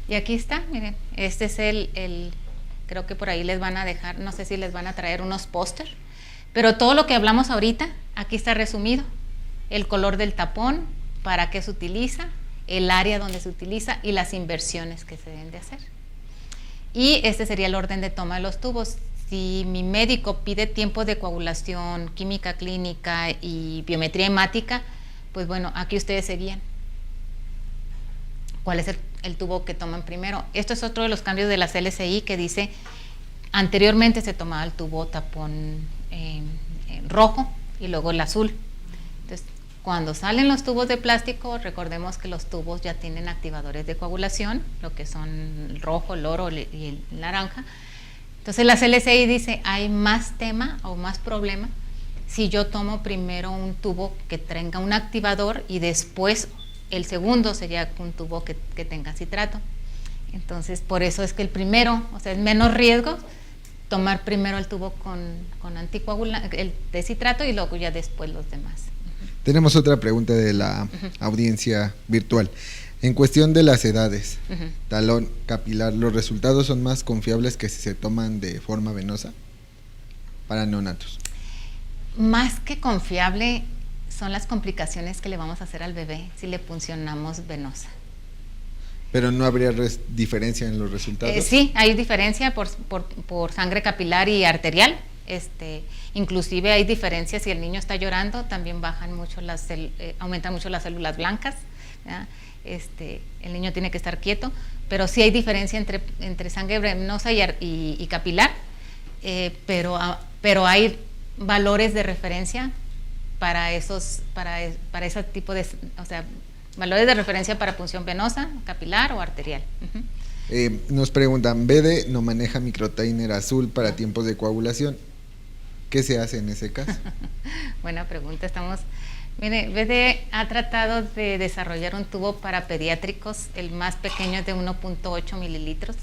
Y aquí está, miren, este es creo que por ahí les van a dejar, no sé si les van a traer unos póster, pero todo lo que hablamos ahorita, aquí está resumido. El color del tapón, para qué se utiliza, el área donde se utiliza y las inversiones que se deben de hacer. Y este sería el orden de toma de los tubos. Si mi médico pide tiempo de coagulación, química clínica y biometría hemática, pues bueno, aquí ustedes seguían. ¿Cuál es el tubo que toman primero? Esto es otro de los cambios de la CLCI que dice, anteriormente se tomaba el tubo tapón rojo y luego el azul. Entonces, cuando salen los tubos de plástico, recordemos que los tubos ya tienen activadores de coagulación, lo que son el rojo, el oro y el naranja. Entonces la CLCI dice, hay más tema o más problema si yo tomo primero un tubo que tenga un activador y después el segundo sería un tubo que tenga citrato. Entonces, por eso es que el primero, o sea, es menos riesgo tomar primero el tubo con anticoagulante, el de citrato, y luego ya después los demás. Tenemos otra pregunta de la audiencia virtual. En cuestión de las edades, talón, capilar, ¿los resultados son más confiables que si se toman de forma venosa para neonatos? Más que confiable son las complicaciones que le vamos a hacer al bebé si le puncionamos venosa. ¿Pero no habría diferencia en los resultados? Sí, hay diferencia por sangre capilar y arterial. Inclusive hay diferencias si el niño está llorando, también bajan mucho aumentan mucho las células blancas, ¿verdad? El niño tiene que estar quieto, pero sí hay diferencia entre sangre venosa y capilar, pero hay valores de referencia para ese tipo de, o sea, valores de referencia para punción venosa, capilar o arterial. Nos preguntan, BD no maneja microtainer azul para tiempos de coagulación. ¿Qué se hace en ese caso? Buena pregunta. Mire, BD ha tratado de desarrollar un tubo para pediátricos, el más pequeño es de 1.8 mililitros,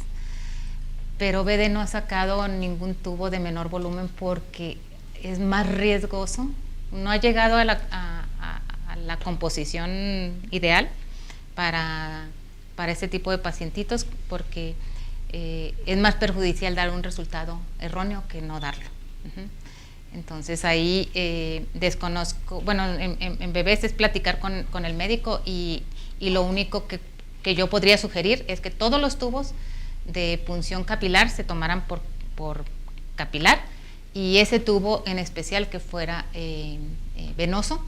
pero BD no ha sacado ningún tubo de menor volumen porque es más riesgoso. No ha llegado a la composición ideal para este tipo de pacientitos porque es más perjudicial dar un resultado erróneo que no darlo. Entonces ahí desconozco, bueno, en bebés es platicar con el médico y lo único que yo podría sugerir es que todos los tubos de punción capilar se tomaran por capilar, y ese tubo en especial que fuera venoso,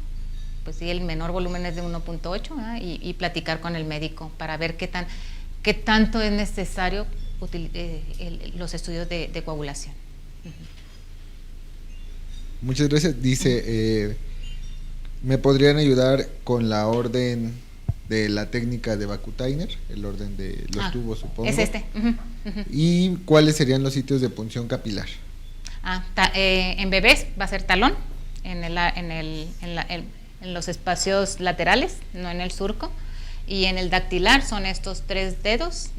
pues sí, el menor volumen es de 1.8, y platicar con el médico para ver qué tanto es necesario los estudios de coagulación. Muchas gracias. Dice, ¿me podrían ayudar con la orden de la técnica de Vacutainer, el orden de los tubos, supongo. Es este. ¿Y cuáles serían los sitios de punción capilar? En bebés va a ser talón, en los espacios laterales, no en el surco, y en el dactilar son estos 3 dedos,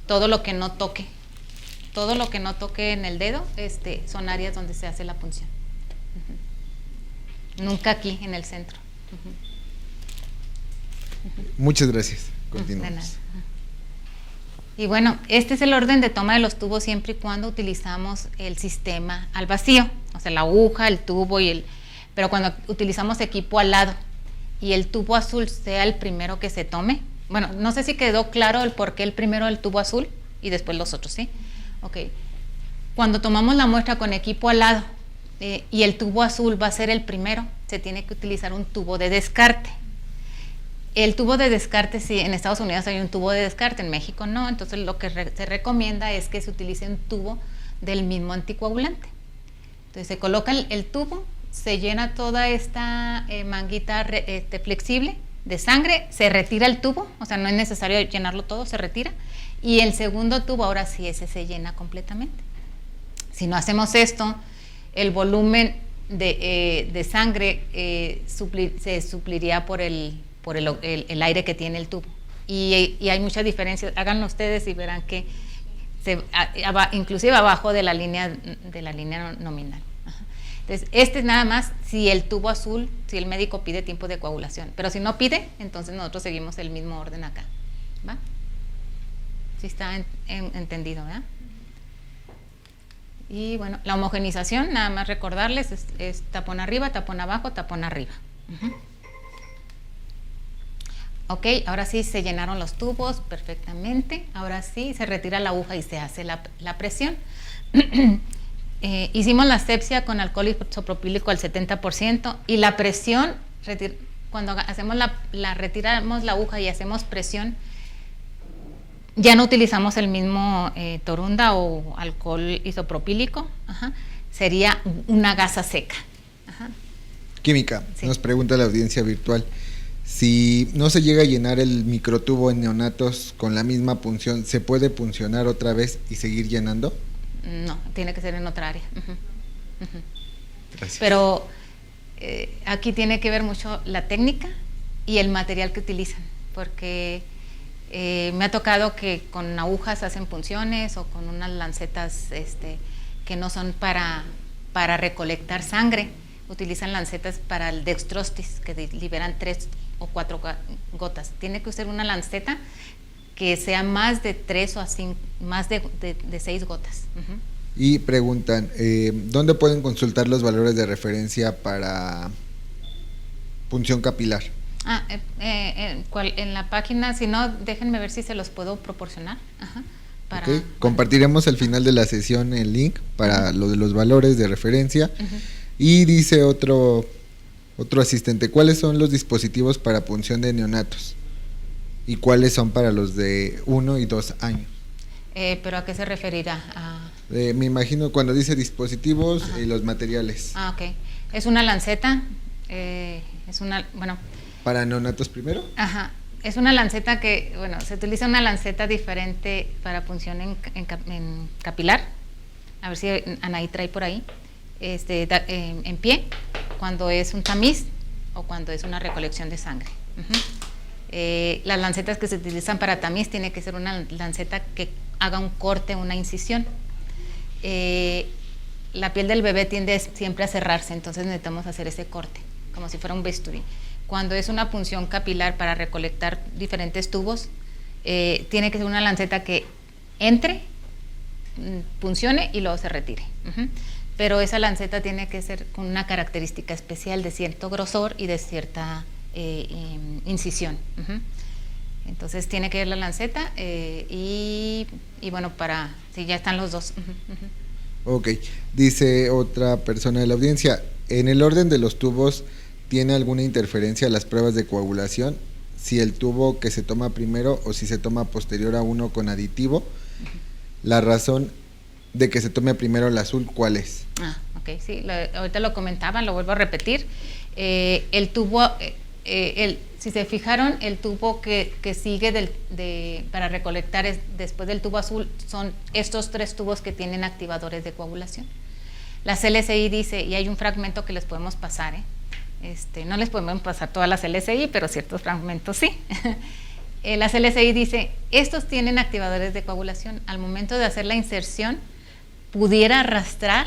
todo lo que no toque en el dedo, son áreas donde se hace la punción. Nunca aquí en el centro. Muchas gracias. De Continuamos. nada. Y bueno, este es el orden de toma de los tubos siempre y cuando utilizamos el sistema al vacío, o sea, la aguja, el tubo pero cuando utilizamos equipo alado y el tubo azul sea el primero que se tome. Bueno, no sé si quedó claro el por qué el primero el tubo azul y después los otros, ¿sí? Ok. Cuando tomamos la muestra con equipo alado y el tubo azul va a ser el primero, se tiene que utilizar un tubo de descarte. El tubo de descarte, sí, en Estados Unidos hay un tubo de descarte, en México no, entonces lo que se recomienda es que se utilice un tubo del mismo anticoagulante. Entonces se coloca el tubo, se llena toda esta manguita flexible de sangre, se retira el tubo, o sea, no es necesario llenarlo todo, se retira, y el segundo tubo, ahora sí, ese se llena completamente. Si no hacemos esto, el volumen de sangre se supliría por el aire que tiene el tubo. Y hay muchas diferencias, háganlo ustedes y verán que inclusive abajo de la línea nominal. Entonces, es nada más si el tubo azul, si el médico pide tiempo de coagulación, pero si no pide, entonces nosotros seguimos el mismo orden acá, ¿va? Sí está entendido, ¿verdad? Y bueno, la homogenización, nada más recordarles, es tapón arriba, tapón abajo, tapón arriba. Ok, ahora sí se llenaron los tubos perfectamente, ahora sí se retira la aguja y se hace la presión. Hicimos la asepsia con alcohol isopropílico al 70% y la presión, cuando hacemos retiramos la aguja y hacemos presión, ya no utilizamos el mismo torunda o alcohol isopropílico, sería una gasa seca. Química, sí. Nos pregunta la audiencia virtual, si no se llega a llenar el microtubo en neonatos con la misma punción, ¿se puede puncionar otra vez y seguir llenando? No, tiene que ser en otra área. Gracias. Pero aquí tiene que ver mucho la técnica y el material que utilizan, porque me ha tocado que con agujas hacen punciones o con unas lancetas que no son para recolectar sangre, utilizan lancetas para el dextrostis que liberan 3 o 4 gotas. Tiene que usar una lanceta que sea más de 3 o 5, más de 6 gotas. Y preguntan, ¿dónde pueden consultar los valores de referencia para punción capilar? En la página, si no, déjenme ver si se los puedo proporcionar. Okay. Compartiremos al final de la sesión el link para lo de los valores de referencia. Y dice otro asistente, ¿cuáles son los dispositivos para punción de neonatos? ¿Y cuáles son para los de 1 y 2 años? ¿Pero a qué se referirá? Me imagino cuando dice dispositivos y los materiales. Ok. Es una lanceta, ¿Para neonatos primero? Es una lanceta que, se utiliza una lanceta diferente para punción en capilar. A ver si Anaí trae por ahí. En pie, cuando es un tamiz o cuando es una recolección de sangre. Las lancetas que se utilizan para tamiz tiene que ser una lanceta que haga un corte, una incisión. La piel del bebé tiende siempre a cerrarse, entonces necesitamos hacer ese corte, como si fuera un bisturí. Cuando es una punción capilar para recolectar diferentes tubos, tiene que ser una lanceta que entre, puncione y luego se retire. Pero esa lanceta tiene que ser con una característica especial de cierto grosor y de cierta incisión. Entonces tiene que ir la lanceta y si ya están los dos. Ok, dice otra persona de la audiencia, ¿en el orden de los tubos tiene alguna interferencia las pruebas de coagulación? Si el tubo que se toma primero o si se toma posterior a uno con aditivo, la razón de que se tome primero el azul, ¿cuál es? Ok, sí, ahorita lo comentaba, lo vuelvo a repetir. El tubo, si se fijaron, el tubo que sigue para recolectar después del tubo azul son estos 3 tubos que tienen activadores de coagulación. La CLSI dice, y hay un fragmento que les podemos pasar, no les podemos pasar todas las CLSI, pero ciertos fragmentos sí. La CLSI dice, estos tienen activadores de coagulación. Al momento de hacer la inserción, pudiera arrastrar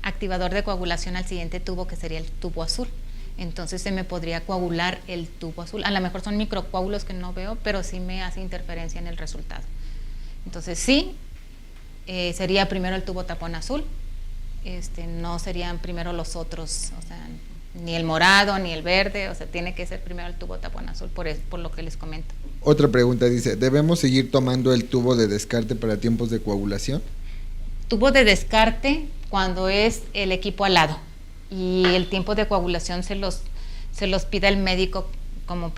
activador de coagulación al siguiente tubo, que sería el tubo azul. Entonces se me podría coagular el tubo azul. A lo mejor son microcoágulos que no veo, pero sí me hace interferencia en el resultado. Entonces sí, sería primero el tubo tapón azul, no serían primero los otros, o sea, ni el morado ni el verde, o sea, tiene que ser primero el tubo tapón azul, por lo que les comento. Otra pregunta dice, ¿debemos seguir tomando el tubo de descarte para tiempos de coagulación? Tubo de descarte cuando es el equipo al lado y el tiempo de coagulación se los pide el médico como el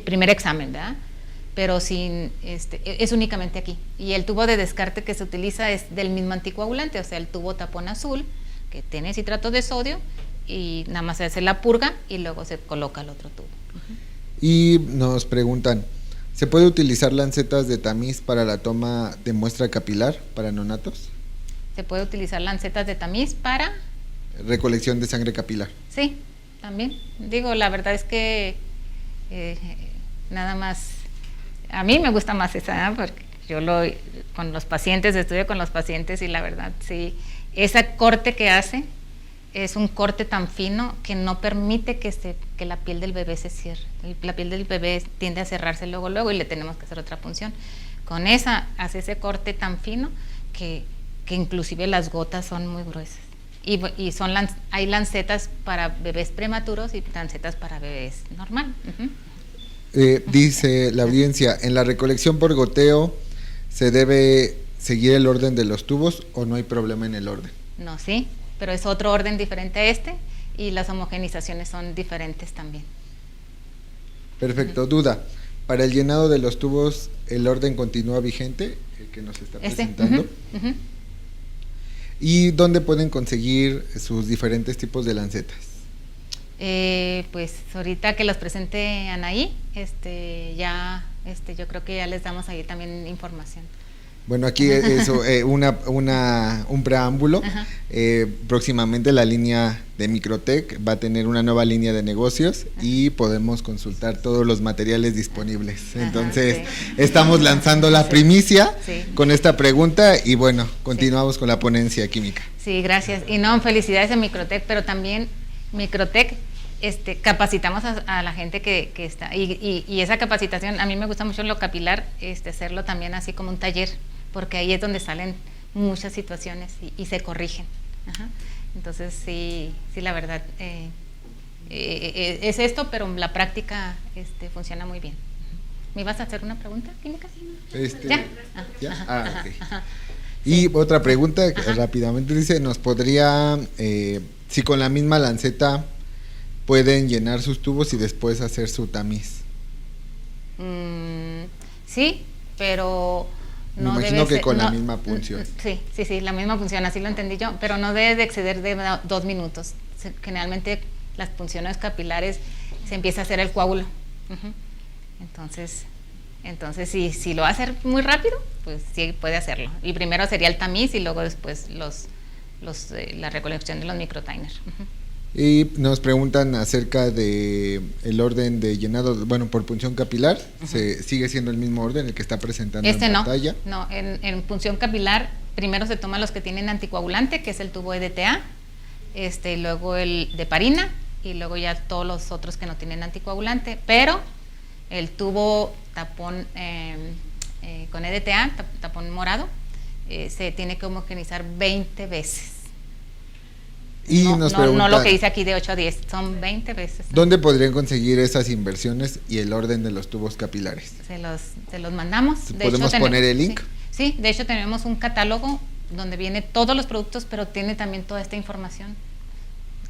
primer examen, ¿verdad? Pero es únicamente aquí. Y el tubo de descarte que se utiliza es del mismo anticoagulante, o sea, el tubo tapón azul, que tiene citrato de sodio, y nada más se hace la purga y luego se coloca el otro tubo. Y nos preguntan, ¿se puede utilizar lancetas de tamiz para la toma de muestra capilar para neonatos? ¿Se puede utilizar lancetas de tamiz para? Recolección de sangre capilar. Sí, también. Digo, la verdad es que nada más, a mí me gusta más esa, ¿eh? Porque yo con los pacientes, estudio con los pacientes y la verdad, sí, ese corte que hace es un corte tan fino que no permite que la piel del bebé se cierre. La piel del bebé tiende a cerrarse luego y le tenemos que hacer otra punción. Con esa hace ese corte tan fino que inclusive las gotas son muy gruesas. Y hay lancetas para bebés prematuros y lancetas para bebés normal. Dice la audiencia, ¿en la recolección por goteo se debe seguir el orden de los tubos o no hay problema en el orden? No, sí, pero es otro orden diferente a y las homogenizaciones son diferentes también. Perfecto. Duda, para el llenado de los tubos, ¿el orden continúa vigente, el que nos está presentando? ¿Y dónde pueden conseguir sus diferentes tipos de lancetas? Pues ahorita que los presente Anaí, yo creo que ya les damos ahí también información. Bueno, aquí eso, un preámbulo. Próximamente la línea de Microtec va a tener una nueva línea de negocios y podemos consultar todos los materiales disponibles. Entonces, estamos lanzando la primicia con esta pregunta y bueno, continuamos con la ponencia química. Sí, gracias. Y no, felicidades a Microtec, pero también Microtec capacitamos a la gente que está, y esa capacitación, a mí me gusta mucho lo capilar, hacerlo también así como un taller, porque ahí es donde salen muchas situaciones y se corrigen. Entonces sí, la verdad, es esto, pero la práctica funciona muy bien. ¿Me ibas a hacer una pregunta química? ¿Ya? ¿Ya? Okay. Y otra pregunta que rápidamente dice, ¿nos podría, si con la misma lanceta pueden llenar sus tubos y después hacer su tamiz? Sí, no me imagino que con la misma punción. Sí, la misma punción, así lo entendí yo, pero no debe de exceder de 2 minutos. Generalmente las punciones capilares se empieza a hacer el coágulo. Entonces si lo va a hacer muy rápido, pues sí puede hacerlo. Y primero sería el tamiz y luego después la recolección de los microtiners. Y nos preguntan acerca de el orden de llenado, bueno, por punción capilar, ¿sigue siendo el mismo orden el que está presentando en pantalla? No, en punción capilar primero se toman los que tienen anticoagulante, que es el tubo EDTA, luego el de parina y luego ya todos los otros que no tienen anticoagulante, pero el tubo tapón con EDTA, tapón morado, se tiene que homogenizar 20 veces. Y nos preguntan, no lo que dice aquí de 8 a 10, son 20 veces. ¿Dónde podrían conseguir esas inversiones y el orden de los tubos capilares? Se los mandamos. ¿Podemos poner el link? Sí, de hecho tenemos un catálogo donde viene todos los productos, pero tiene también toda esta información.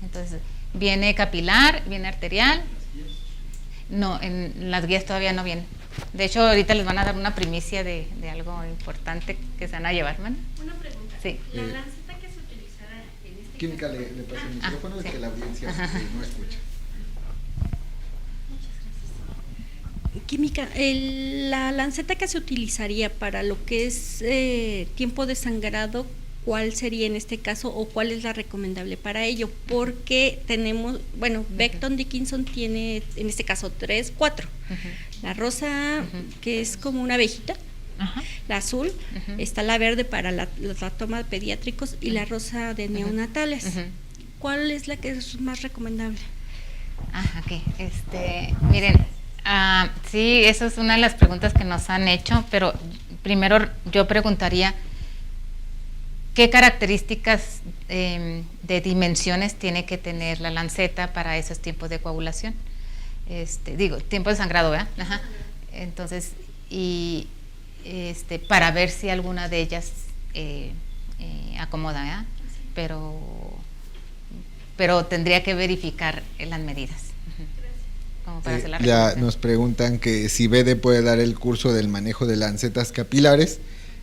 Entonces, viene capilar, viene arterial. No, en las guías todavía no vienen. De hecho, ahorita les van a dar una primicia de algo importante que se van a llevar, ¿no? Una pregunta. Sí. La lanceta que se utilizará en este Química, le pasa el micrófono, es que la audiencia no escucha. química, la lanceta que se utilizaría para lo que es tiempo de sangrado, ¿cuál sería en este caso o cuál es la recomendable para ello? Porque tenemos, bueno, Becton Dickinson tiene en este caso 4. La rosa, que es como una abejita, la azul, está la verde para la toma de pediátricos y la rosa de neonatales. ¿Cuál es la que es más recomendable? Ok. Miren, sí, esa es una de las preguntas que nos han hecho, pero primero yo preguntaría ¿qué características de dimensiones tiene que tener la lanceta para esos tiempos de coagulación? Tiempo de sangrado, ¿verdad? Entonces, para ver si alguna de ellas acomoda, ¿verdad? Pero tendría que verificar las medidas. Como para hacer la recomendación. Nos preguntan que si BD puede dar el curso del manejo de lancetas capilares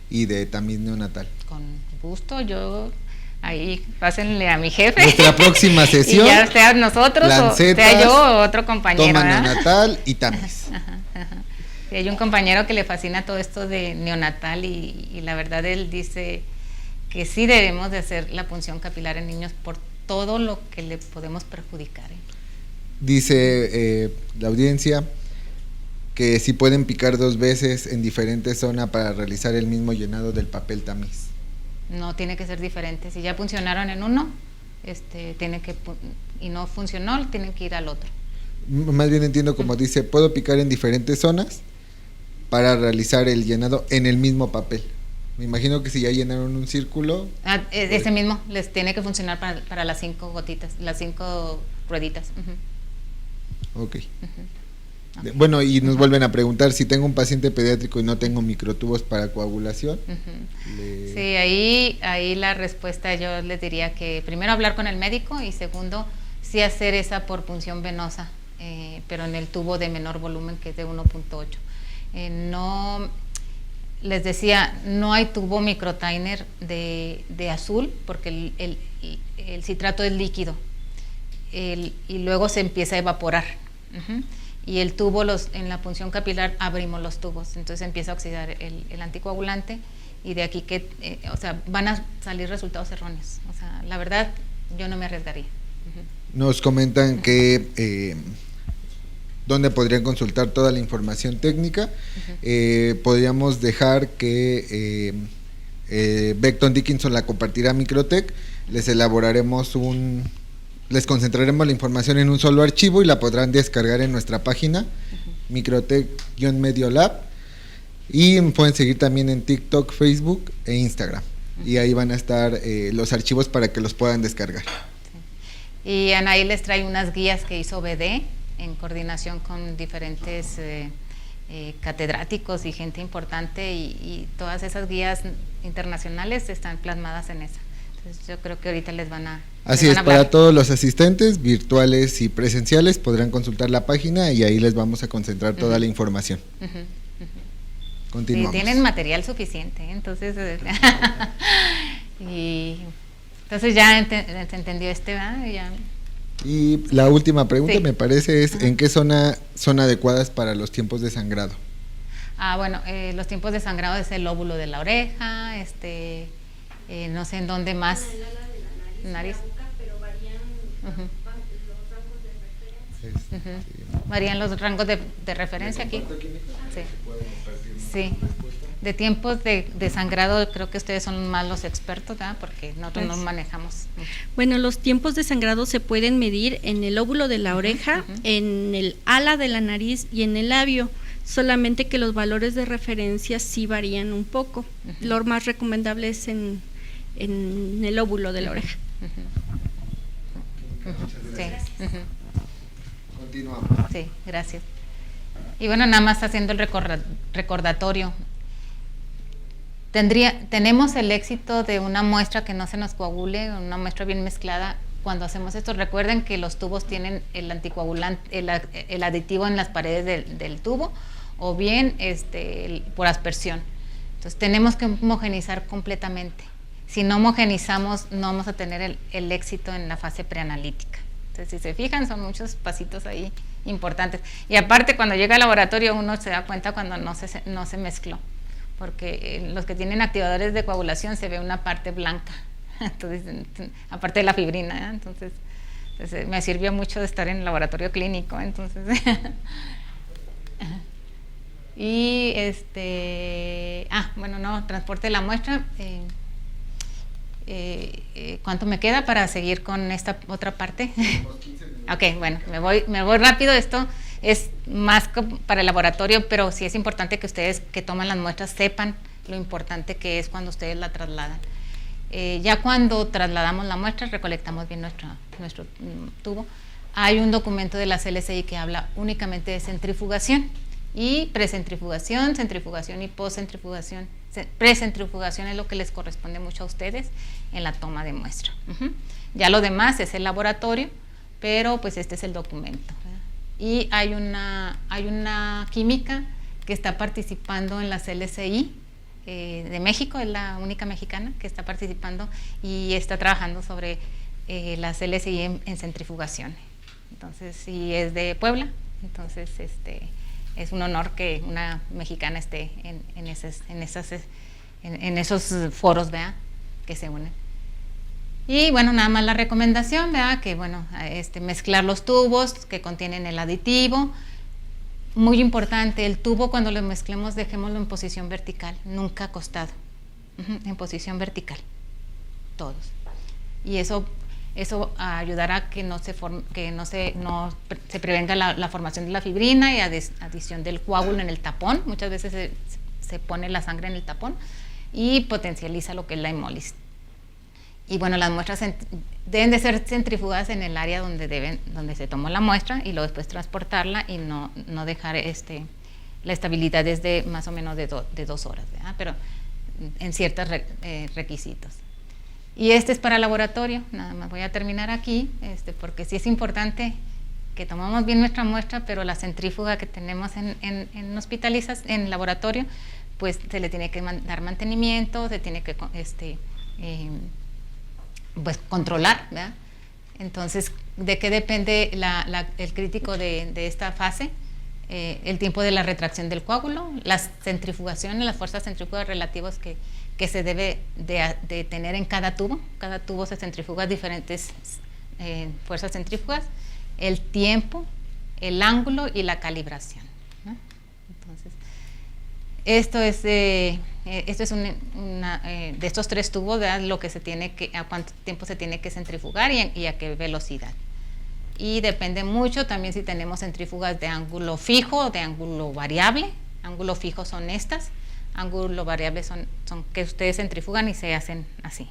y de tamiz neonatal. Con gusto, yo ahí pásenle a mi jefe. Nuestra próxima sesión. Y ya sea nosotros lancetas, o sea yo o otro compañero. Toma neonatal y tamiz. Sí, hay un compañero que le fascina todo esto de neonatal y la verdad él dice que sí debemos de hacer la punción capilar en niños por todo lo que le podemos perjudicar. Dice la audiencia que si pueden picar 2 veces en diferentes zonas para realizar el mismo llenado del papel tamiz. No, tiene que ser diferente. Si ya funcionaron en uno, y no funcionó, tienen que ir al otro. Más bien entiendo como dice, puedo picar en diferentes zonas para realizar el llenado en el mismo papel. Me imagino que si ya llenaron un círculo... Ese mismo les tiene que funcionar para las 5 gotitas, las 5 rueditas. Ok. Bueno, y nos vuelven a preguntar si tengo un paciente pediátrico y no tengo microtubos para coagulación. Sí, ahí la respuesta yo les diría que primero hablar con el médico y segundo, sí hacer esa por punción venosa, pero en el tubo de menor volumen que es de 1.8. No, les decía, no hay tubo microtainer de azul porque el citrato es líquido y luego se empieza a evaporar. Y el tubo, en la punción capilar abrimos los tubos, entonces empieza a oxidar el anticoagulante y de aquí van a salir resultados erróneos. O sea, la verdad, yo no me arriesgaría. Nos comentan que dónde podrían consultar toda la información técnica. Podríamos dejar que Becton Dickinson la compartirá a Microtech, les concentraremos la información en un solo archivo y la podrán descargar en nuestra página Microtech-Mediolab y pueden seguir también en TikTok, Facebook e Instagram y ahí van a estar los archivos para que los puedan descargar. Sí. Y Anaí les trae unas guías que hizo BD en coordinación con diferentes catedráticos y gente importante y todas esas guías internacionales están plasmadas en esa. Entonces yo creo que ahorita les van a para todos los asistentes virtuales y presenciales podrán consultar la página y ahí les vamos a concentrar toda la información. Continuamos. Sí, tienen material suficiente, entonces entonces ya se entendió ¿verdad? Y la última pregunta me parece es ¿en qué zona son adecuadas para los tiempos de sangrado? Bueno, los tiempos de sangrado es el lóbulo de la oreja, no sé en dónde más. Nariz. Pero varían los rangos de referencia. Varían los rangos de referencia aquí. Sí. De tiempos de sangrado creo que ustedes son más los expertos, ¿verdad? Porque nosotros no manejamos mucho. Bueno, los tiempos de sangrado se pueden medir en el lóbulo de la oreja, en el ala de la nariz y en el labio. Solamente que los valores de referencia sí varían un poco. Lo más recomendable es en el lóbulo de la oreja. Sí. Continuamos. Sí, gracias. Y bueno, nada más haciendo el recordatorio. Tenemos el éxito de una muestra que no se nos coagule, una muestra bien mezclada. Cuando hacemos esto, recuerden que los tubos tienen el anticoagulante, el aditivo en las paredes del tubo o bien por aspersión. Entonces tenemos que homogenizar completamente. Si no homogenizamos, no vamos a tener el éxito en la fase preanalítica. Entonces, si se fijan, son muchos pasitos ahí importantes. Y aparte, cuando llega al laboratorio, uno se da cuenta cuando no se mezcló, porque los que tienen activadores de coagulación se ve una parte blanca, entonces, aparte de la fibrina, ¿eh? Entonces me sirvió mucho de estar en el laboratorio clínico, entonces. Y transporte de la muestra. ¿Cuánto me queda para seguir con esta otra parte? Ok, bueno, me voy rápido. Esto es más para el laboratorio, pero sí es importante que ustedes que toman las muestras sepan lo importante que es cuando ustedes la trasladan. Ya cuando trasladamos la muestra, recolectamos bien nuestro tubo. Hay un documento de la CLCI que habla únicamente de centrifugación y precentrifugación, centrifugación y postcentrifugación. Precentrifugación es lo que les corresponde mucho a ustedes en la toma de muestra. Ya lo demás es el laboratorio, pero pues este es el documento, ¿verdad? Y hay una química que está participando en la CLCI de México, es la única mexicana que está participando y está trabajando sobre la CLCI en centrifugación. Entonces, si es de Puebla, entonces es un honor que una mexicana esté en esos foros, ¿verdad?, que se unen. Y bueno, nada más la recomendación, ¿verdad?, que bueno, mezclar los tubos que contienen el aditivo. Muy importante, el tubo cuando lo mezclemos dejémoslo en posición vertical, nunca acostado, en posición vertical, todos. Y eso ayudará a que no se prevenga la formación de la fibrina y adición del coágulo en el tapón. Muchas veces se pone la sangre en el tapón y potencializa lo que es la hemólisis. Y bueno, las muestras deben de ser centrifugadas en el área donde se tomó la muestra y luego después transportarla y no dejar la estabilidad desde más o menos de 2 horas, ¿verdad?, pero en ciertos requisitos. Y este es para laboratorio, nada más voy a terminar aquí, porque sí es importante que tomamos bien nuestra muestra, pero la centrífuga que tenemos en hospitalizas, en laboratorio, pues se le tiene que dar mantenimiento, se tiene que pues controlar, ¿verdad? Entonces, ¿de qué depende el crítico de esta fase? El tiempo de la retracción del coágulo, las centrifugaciones, las fuerzas centrífugas relativas que se debe de tener en cada tubo. Cada tubo se centrifuga a diferentes fuerzas centrífugas, el tiempo, el ángulo y la calibración, ¿no? Entonces, esto es de estos 3 tubos, ¿verdad?, lo que a cuánto tiempo se tiene que centrifugar y a qué velocidad. Y depende mucho también si tenemos centrífugas de ángulo fijo o de ángulo variable. Ángulo fijo son estas, ángulo variable son que ustedes centrifugan y se hacen así.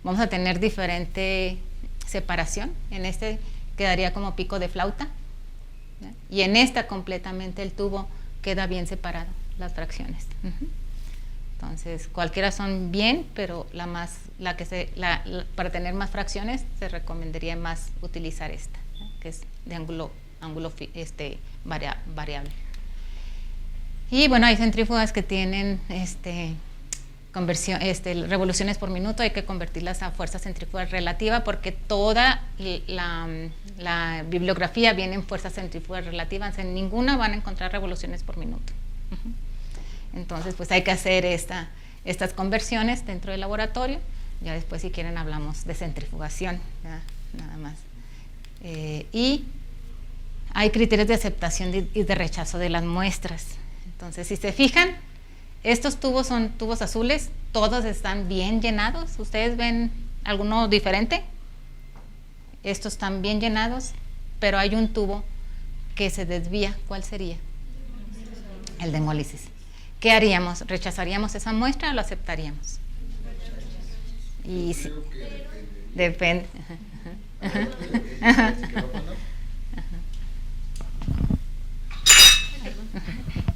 Vamos a tener diferente separación. En quedaría como pico de flauta, ¿verdad?, y en esta completamente el tubo queda bien separado, las fracciones. Entonces, cualquiera son bien, pero para tener más fracciones se recomendaría más utilizar esta, ¿no?, que es de ángulo variable. Y bueno, hay centrífugas que tienen revoluciones por minuto, hay que convertirlas a fuerza centrífuga relativa porque toda la bibliografía viene en fuerzas centrífugas relativas, en ninguna van a encontrar revoluciones por minuto. Entonces, pues hay que hacer estas conversiones dentro del laboratorio. Ya después, si quieren, hablamos de centrifugación, ¿verdad?, nada más. Y hay criterios de aceptación y de rechazo de las muestras. Entonces, si se fijan, estos tubos son tubos azules, todos están bien llenados. ¿Ustedes ven alguno diferente? Estos están bien llenados, pero hay un tubo que se desvía. ¿Cuál sería? El de hemólisis. ¿Qué haríamos? ¿Rechazaríamos esa muestra o lo aceptaríamos? Y sí, depende.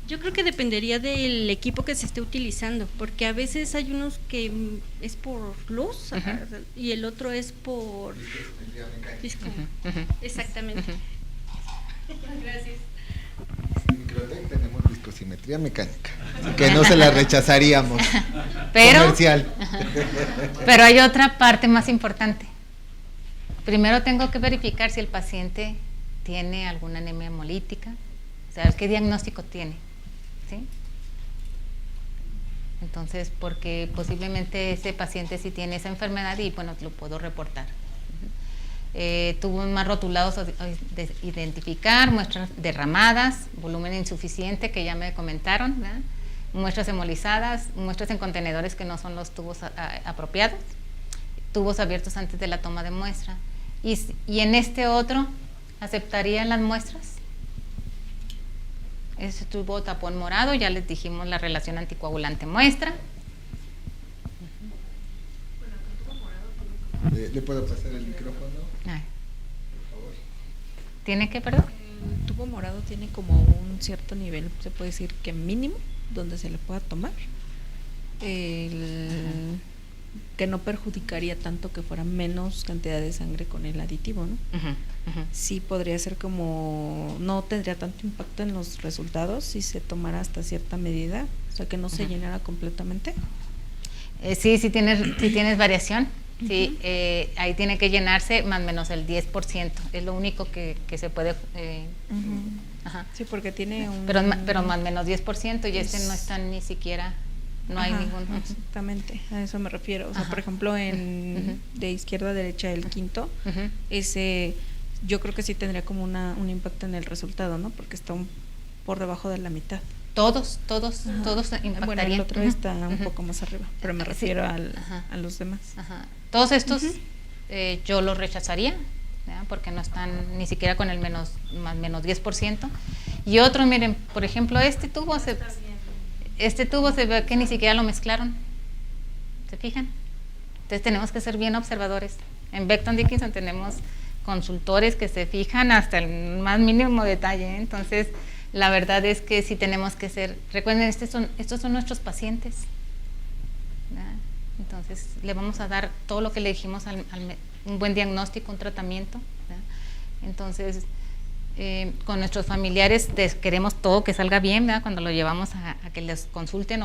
Yo creo que dependería del equipo que se esté utilizando, porque a veces hay unos que es por luz y el otro es por disco. Exactamente. Gracias. En Microtec tenemos viscosimetría mecánica, que no se la rechazaríamos. Comercial. Pero hay otra parte más importante. Primero tengo que verificar si el paciente tiene alguna anemia hemolítica, o sea, qué diagnóstico tiene, ¿sí? Entonces, porque posiblemente ese paciente sí tiene esa enfermedad y bueno, lo puedo reportar. Tubos más rotulados de identificar, muestras derramadas, volumen insuficiente que ya me comentaron, ¿verdad? Muestras hemolizadas, muestras en contenedores que no son los tubos apropiados, tubos abiertos antes de la toma de muestra. Y en este otro, ¿aceptarían las muestras? Ese tubo tapón morado, ya les dijimos la relación anticoagulante muestra. ¿Le puedo pasar el micrófono? Por favor. ¿Tiene que, perdón? El tubo morado tiene como un cierto nivel, se puede decir que mínimo, donde se le pueda tomar. Que no perjudicaría tanto que fuera menos cantidad de sangre con el aditivo, ¿no? Sí podría ser como, no tendría tanto impacto en los resultados si se tomara hasta cierta medida, o sea que no se llenara completamente. Sí tienes variación, sí, ahí tiene que llenarse más o menos el 10%, es lo único que se puede... Ajá. Sí, porque tiene un... Pero más o menos 10% y este no está ni siquiera... No hay ningún... Exactamente, a eso me refiero. O sea, por ejemplo, de izquierda a derecha, el quinto, ese yo creo que sí tendría como un impacto en el resultado, ¿no? Porque está por debajo de la mitad. Todos impactarían. Bueno, el otro está un poco más arriba, pero me refiero a los demás. Todos estos yo los rechazaría, ¿verdad? Porque no están ni siquiera con el menos 10%. Y otro, miren, por ejemplo, este tubo se ve que ni siquiera lo mezclaron. ¿Se fijan? Entonces tenemos que ser bien observadores. En Becton Dickinson tenemos consultores que se fijan hasta el más mínimo detalle, ¿eh? Entonces, la verdad es que sí tenemos que ser... Recuerden, estos son nuestros pacientes, ¿verdad? Entonces, le vamos a dar todo lo que le dijimos, un buen diagnóstico, un tratamiento, ¿verdad? Entonces... con nuestros familiares queremos todo que salga bien, ¿verdad? Cuando lo llevamos a que les consulten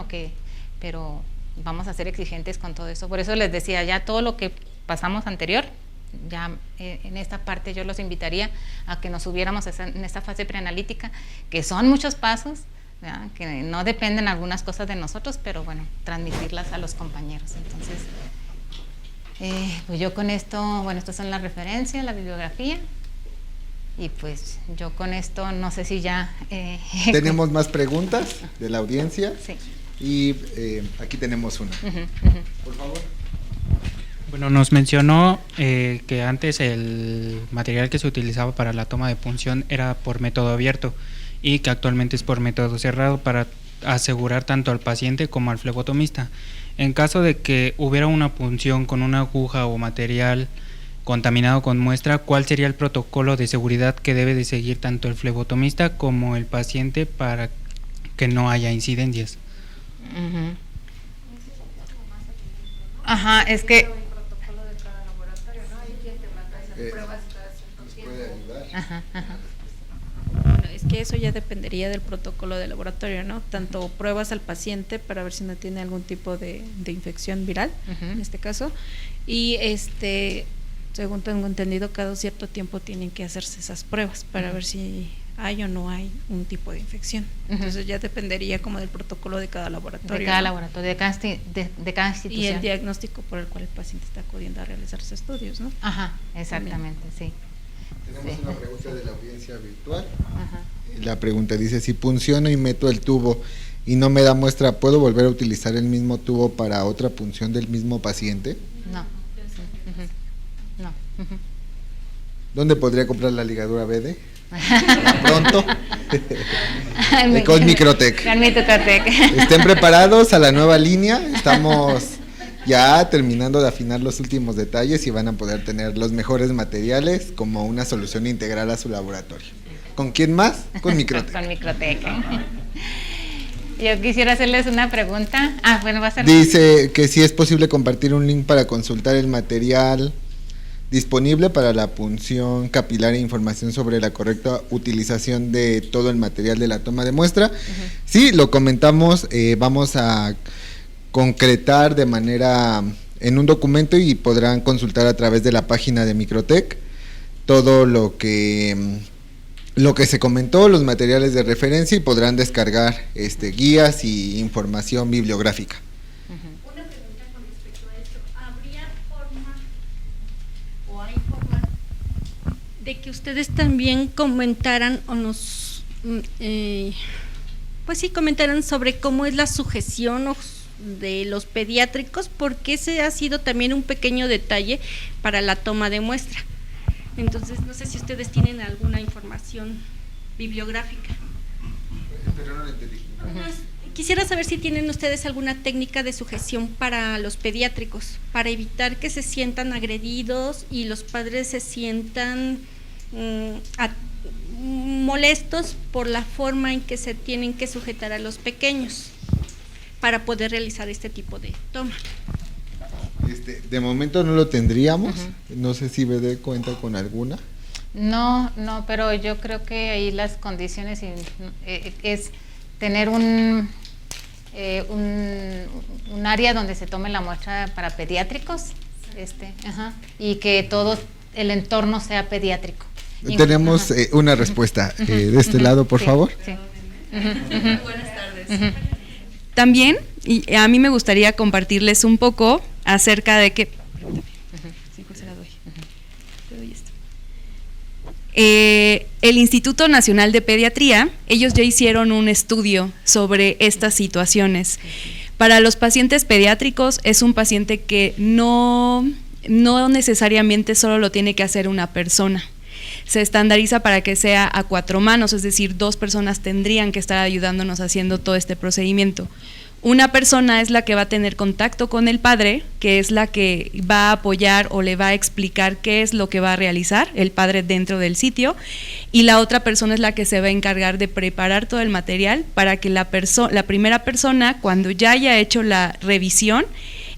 pero vamos a ser exigentes con todo eso. Por eso les decía, ya todo lo que pasamos anterior, ya en esta parte yo los invitaría a que nos subiéramos en esta fase preanalítica, que son muchos pasos, ¿verdad? Que no dependen algunas cosas de nosotros, pero bueno, transmitirlas a los compañeros. Entonces, pues yo con esto, bueno, estas son las referencias, la bibliografía. Y pues yo con esto no sé si ya... Tenemos más preguntas de la audiencia. Sí. Y aquí tenemos una. Por favor. Bueno, nos mencionó que antes el material que se utilizaba para la toma de punción era por método abierto y que actualmente es por método cerrado para asegurar tanto al paciente como al flebotomista. En caso de que hubiera una punción con una aguja o material contaminado con muestra, ¿cuál sería el protocolo de seguridad que debe de seguir tanto el flebotomista como el paciente para que no haya incidencias? Ajá, es que... Bueno, es que eso ya dependería del protocolo de laboratorio, ¿no? Tanto pruebas al paciente para ver si no tiene algún tipo de infección viral, en este caso, y según tengo entendido, cada cierto tiempo tienen que hacerse esas pruebas para ver si hay o no hay un tipo de infección. Entonces ya dependería como del protocolo de cada laboratorio. De cada laboratorio, de cada institución. Y el diagnóstico por el cual el paciente está acudiendo a realizarse estudios, ¿no? Ajá, exactamente, sí. Tenemos una pregunta de la audiencia virtual. La pregunta dice, si punciono y meto el tubo y no me da muestra, ¿puedo volver a utilizar el mismo tubo para otra punción del mismo paciente? No. No. ¿Dónde podría comprar la ligadura BD? Pronto. Con Microtec. Con Microtec. Estén preparados a la nueva línea. Estamos ya terminando de afinar los últimos detalles y van a poder tener los mejores materiales como una solución integral a su laboratorio. ¿Con quién más? Con Microtec. Con Microtec. Yo quisiera hacerles una pregunta. Bueno, va a ser... Dice que si es posible compartir un link para consultar el material disponible para la punción capilar e información sobre la correcta utilización de todo el material de la toma de muestra. Sí, lo comentamos, vamos a concretar de manera en un documento y podrán consultar a través de la página de Microtec todo lo que lo que se comentó, los materiales de referencia y podrán descargar guías y información bibliográfica. Una pregunta con respecto a esto. ¿Habría forma o hay forma de que ustedes también comentaran o nos, pues sí, comentaran sobre cómo es la sujeción de los pediátricos? Porque ese ha sido también un pequeño detalle para la toma de muestra. Entonces, no sé si ustedes tienen alguna información bibliográfica. Pero no lo entendí. Quisiera saber si tienen ustedes alguna técnica de sujeción para los pediátricos, para evitar que se sientan agredidos y los padres se sientan molestos por la forma en que se tienen que sujetar a los pequeños para poder realizar este tipo de toma. De momento no lo tendríamos. No sé si BD cuenta con alguna. No, pero yo creo que ahí las condiciones es tener un área donde se tome la muestra para pediátricos, y que todo el entorno sea pediátrico. Tenemos una respuesta de este lado, por favor. Sí. Buenas tardes. También, y a mí me gustaría compartirles un poco acerca de que... Sí, pues se la doy. Te doy esto. El Instituto Nacional de Pediatría, ellos ya hicieron un estudio sobre estas situaciones. Para los pacientes pediátricos es un paciente que no necesariamente solo lo tiene que hacer una persona. Se estandariza para que sea a 4 manos, es decir, 2 personas tendrían que estar ayudándonos haciendo todo este procedimiento. Una persona es la que va a tener contacto con el padre, que es la que va a apoyar o le va a explicar qué es lo que va a realizar el padre dentro del sitio, y la otra persona es la que se va a encargar de preparar todo el material para que la primera persona, cuando ya haya hecho la revisión,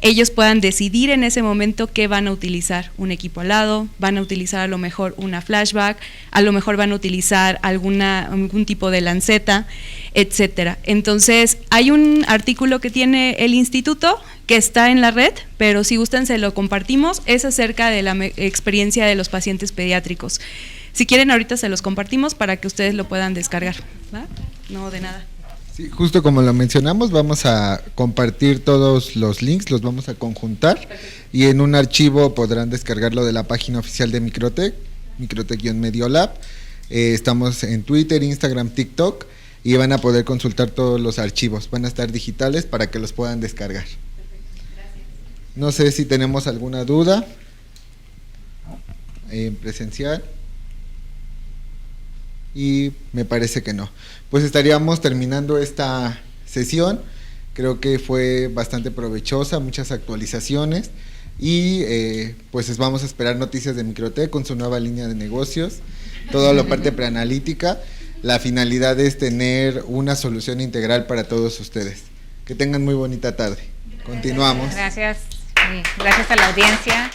ellos puedan decidir en ese momento qué van a utilizar, un equipo alado, van a utilizar a lo mejor una flashback, a lo mejor van a utilizar algún tipo de lanceta, etcétera. Entonces, hay un artículo que tiene el instituto que está en la red, pero si gustan se lo compartimos, es acerca de la experiencia de los pacientes pediátricos. Si quieren ahorita se los compartimos para que ustedes lo puedan descargar. ¿Va? No, de nada. Sí, justo como lo mencionamos, vamos a compartir todos los links, los vamos a conjuntar y en un archivo podrán descargarlo de la página oficial de Microtech, Microtech-Mediolab. Estamos en Twitter, Instagram, TikTok y van a poder consultar todos los archivos, van a estar digitales para que los puedan descargar. No sé si tenemos alguna duda en presencial. Y me parece que no. Pues estaríamos terminando esta sesión. Creo que fue bastante provechosa, muchas actualizaciones y pues vamos a esperar noticias de Microtech con su nueva línea de negocios, toda la parte preanalítica. La finalidad es tener una solución integral para todos ustedes. Que tengan muy bonita tarde. Continuamos. Gracias. Gracias a la audiencia.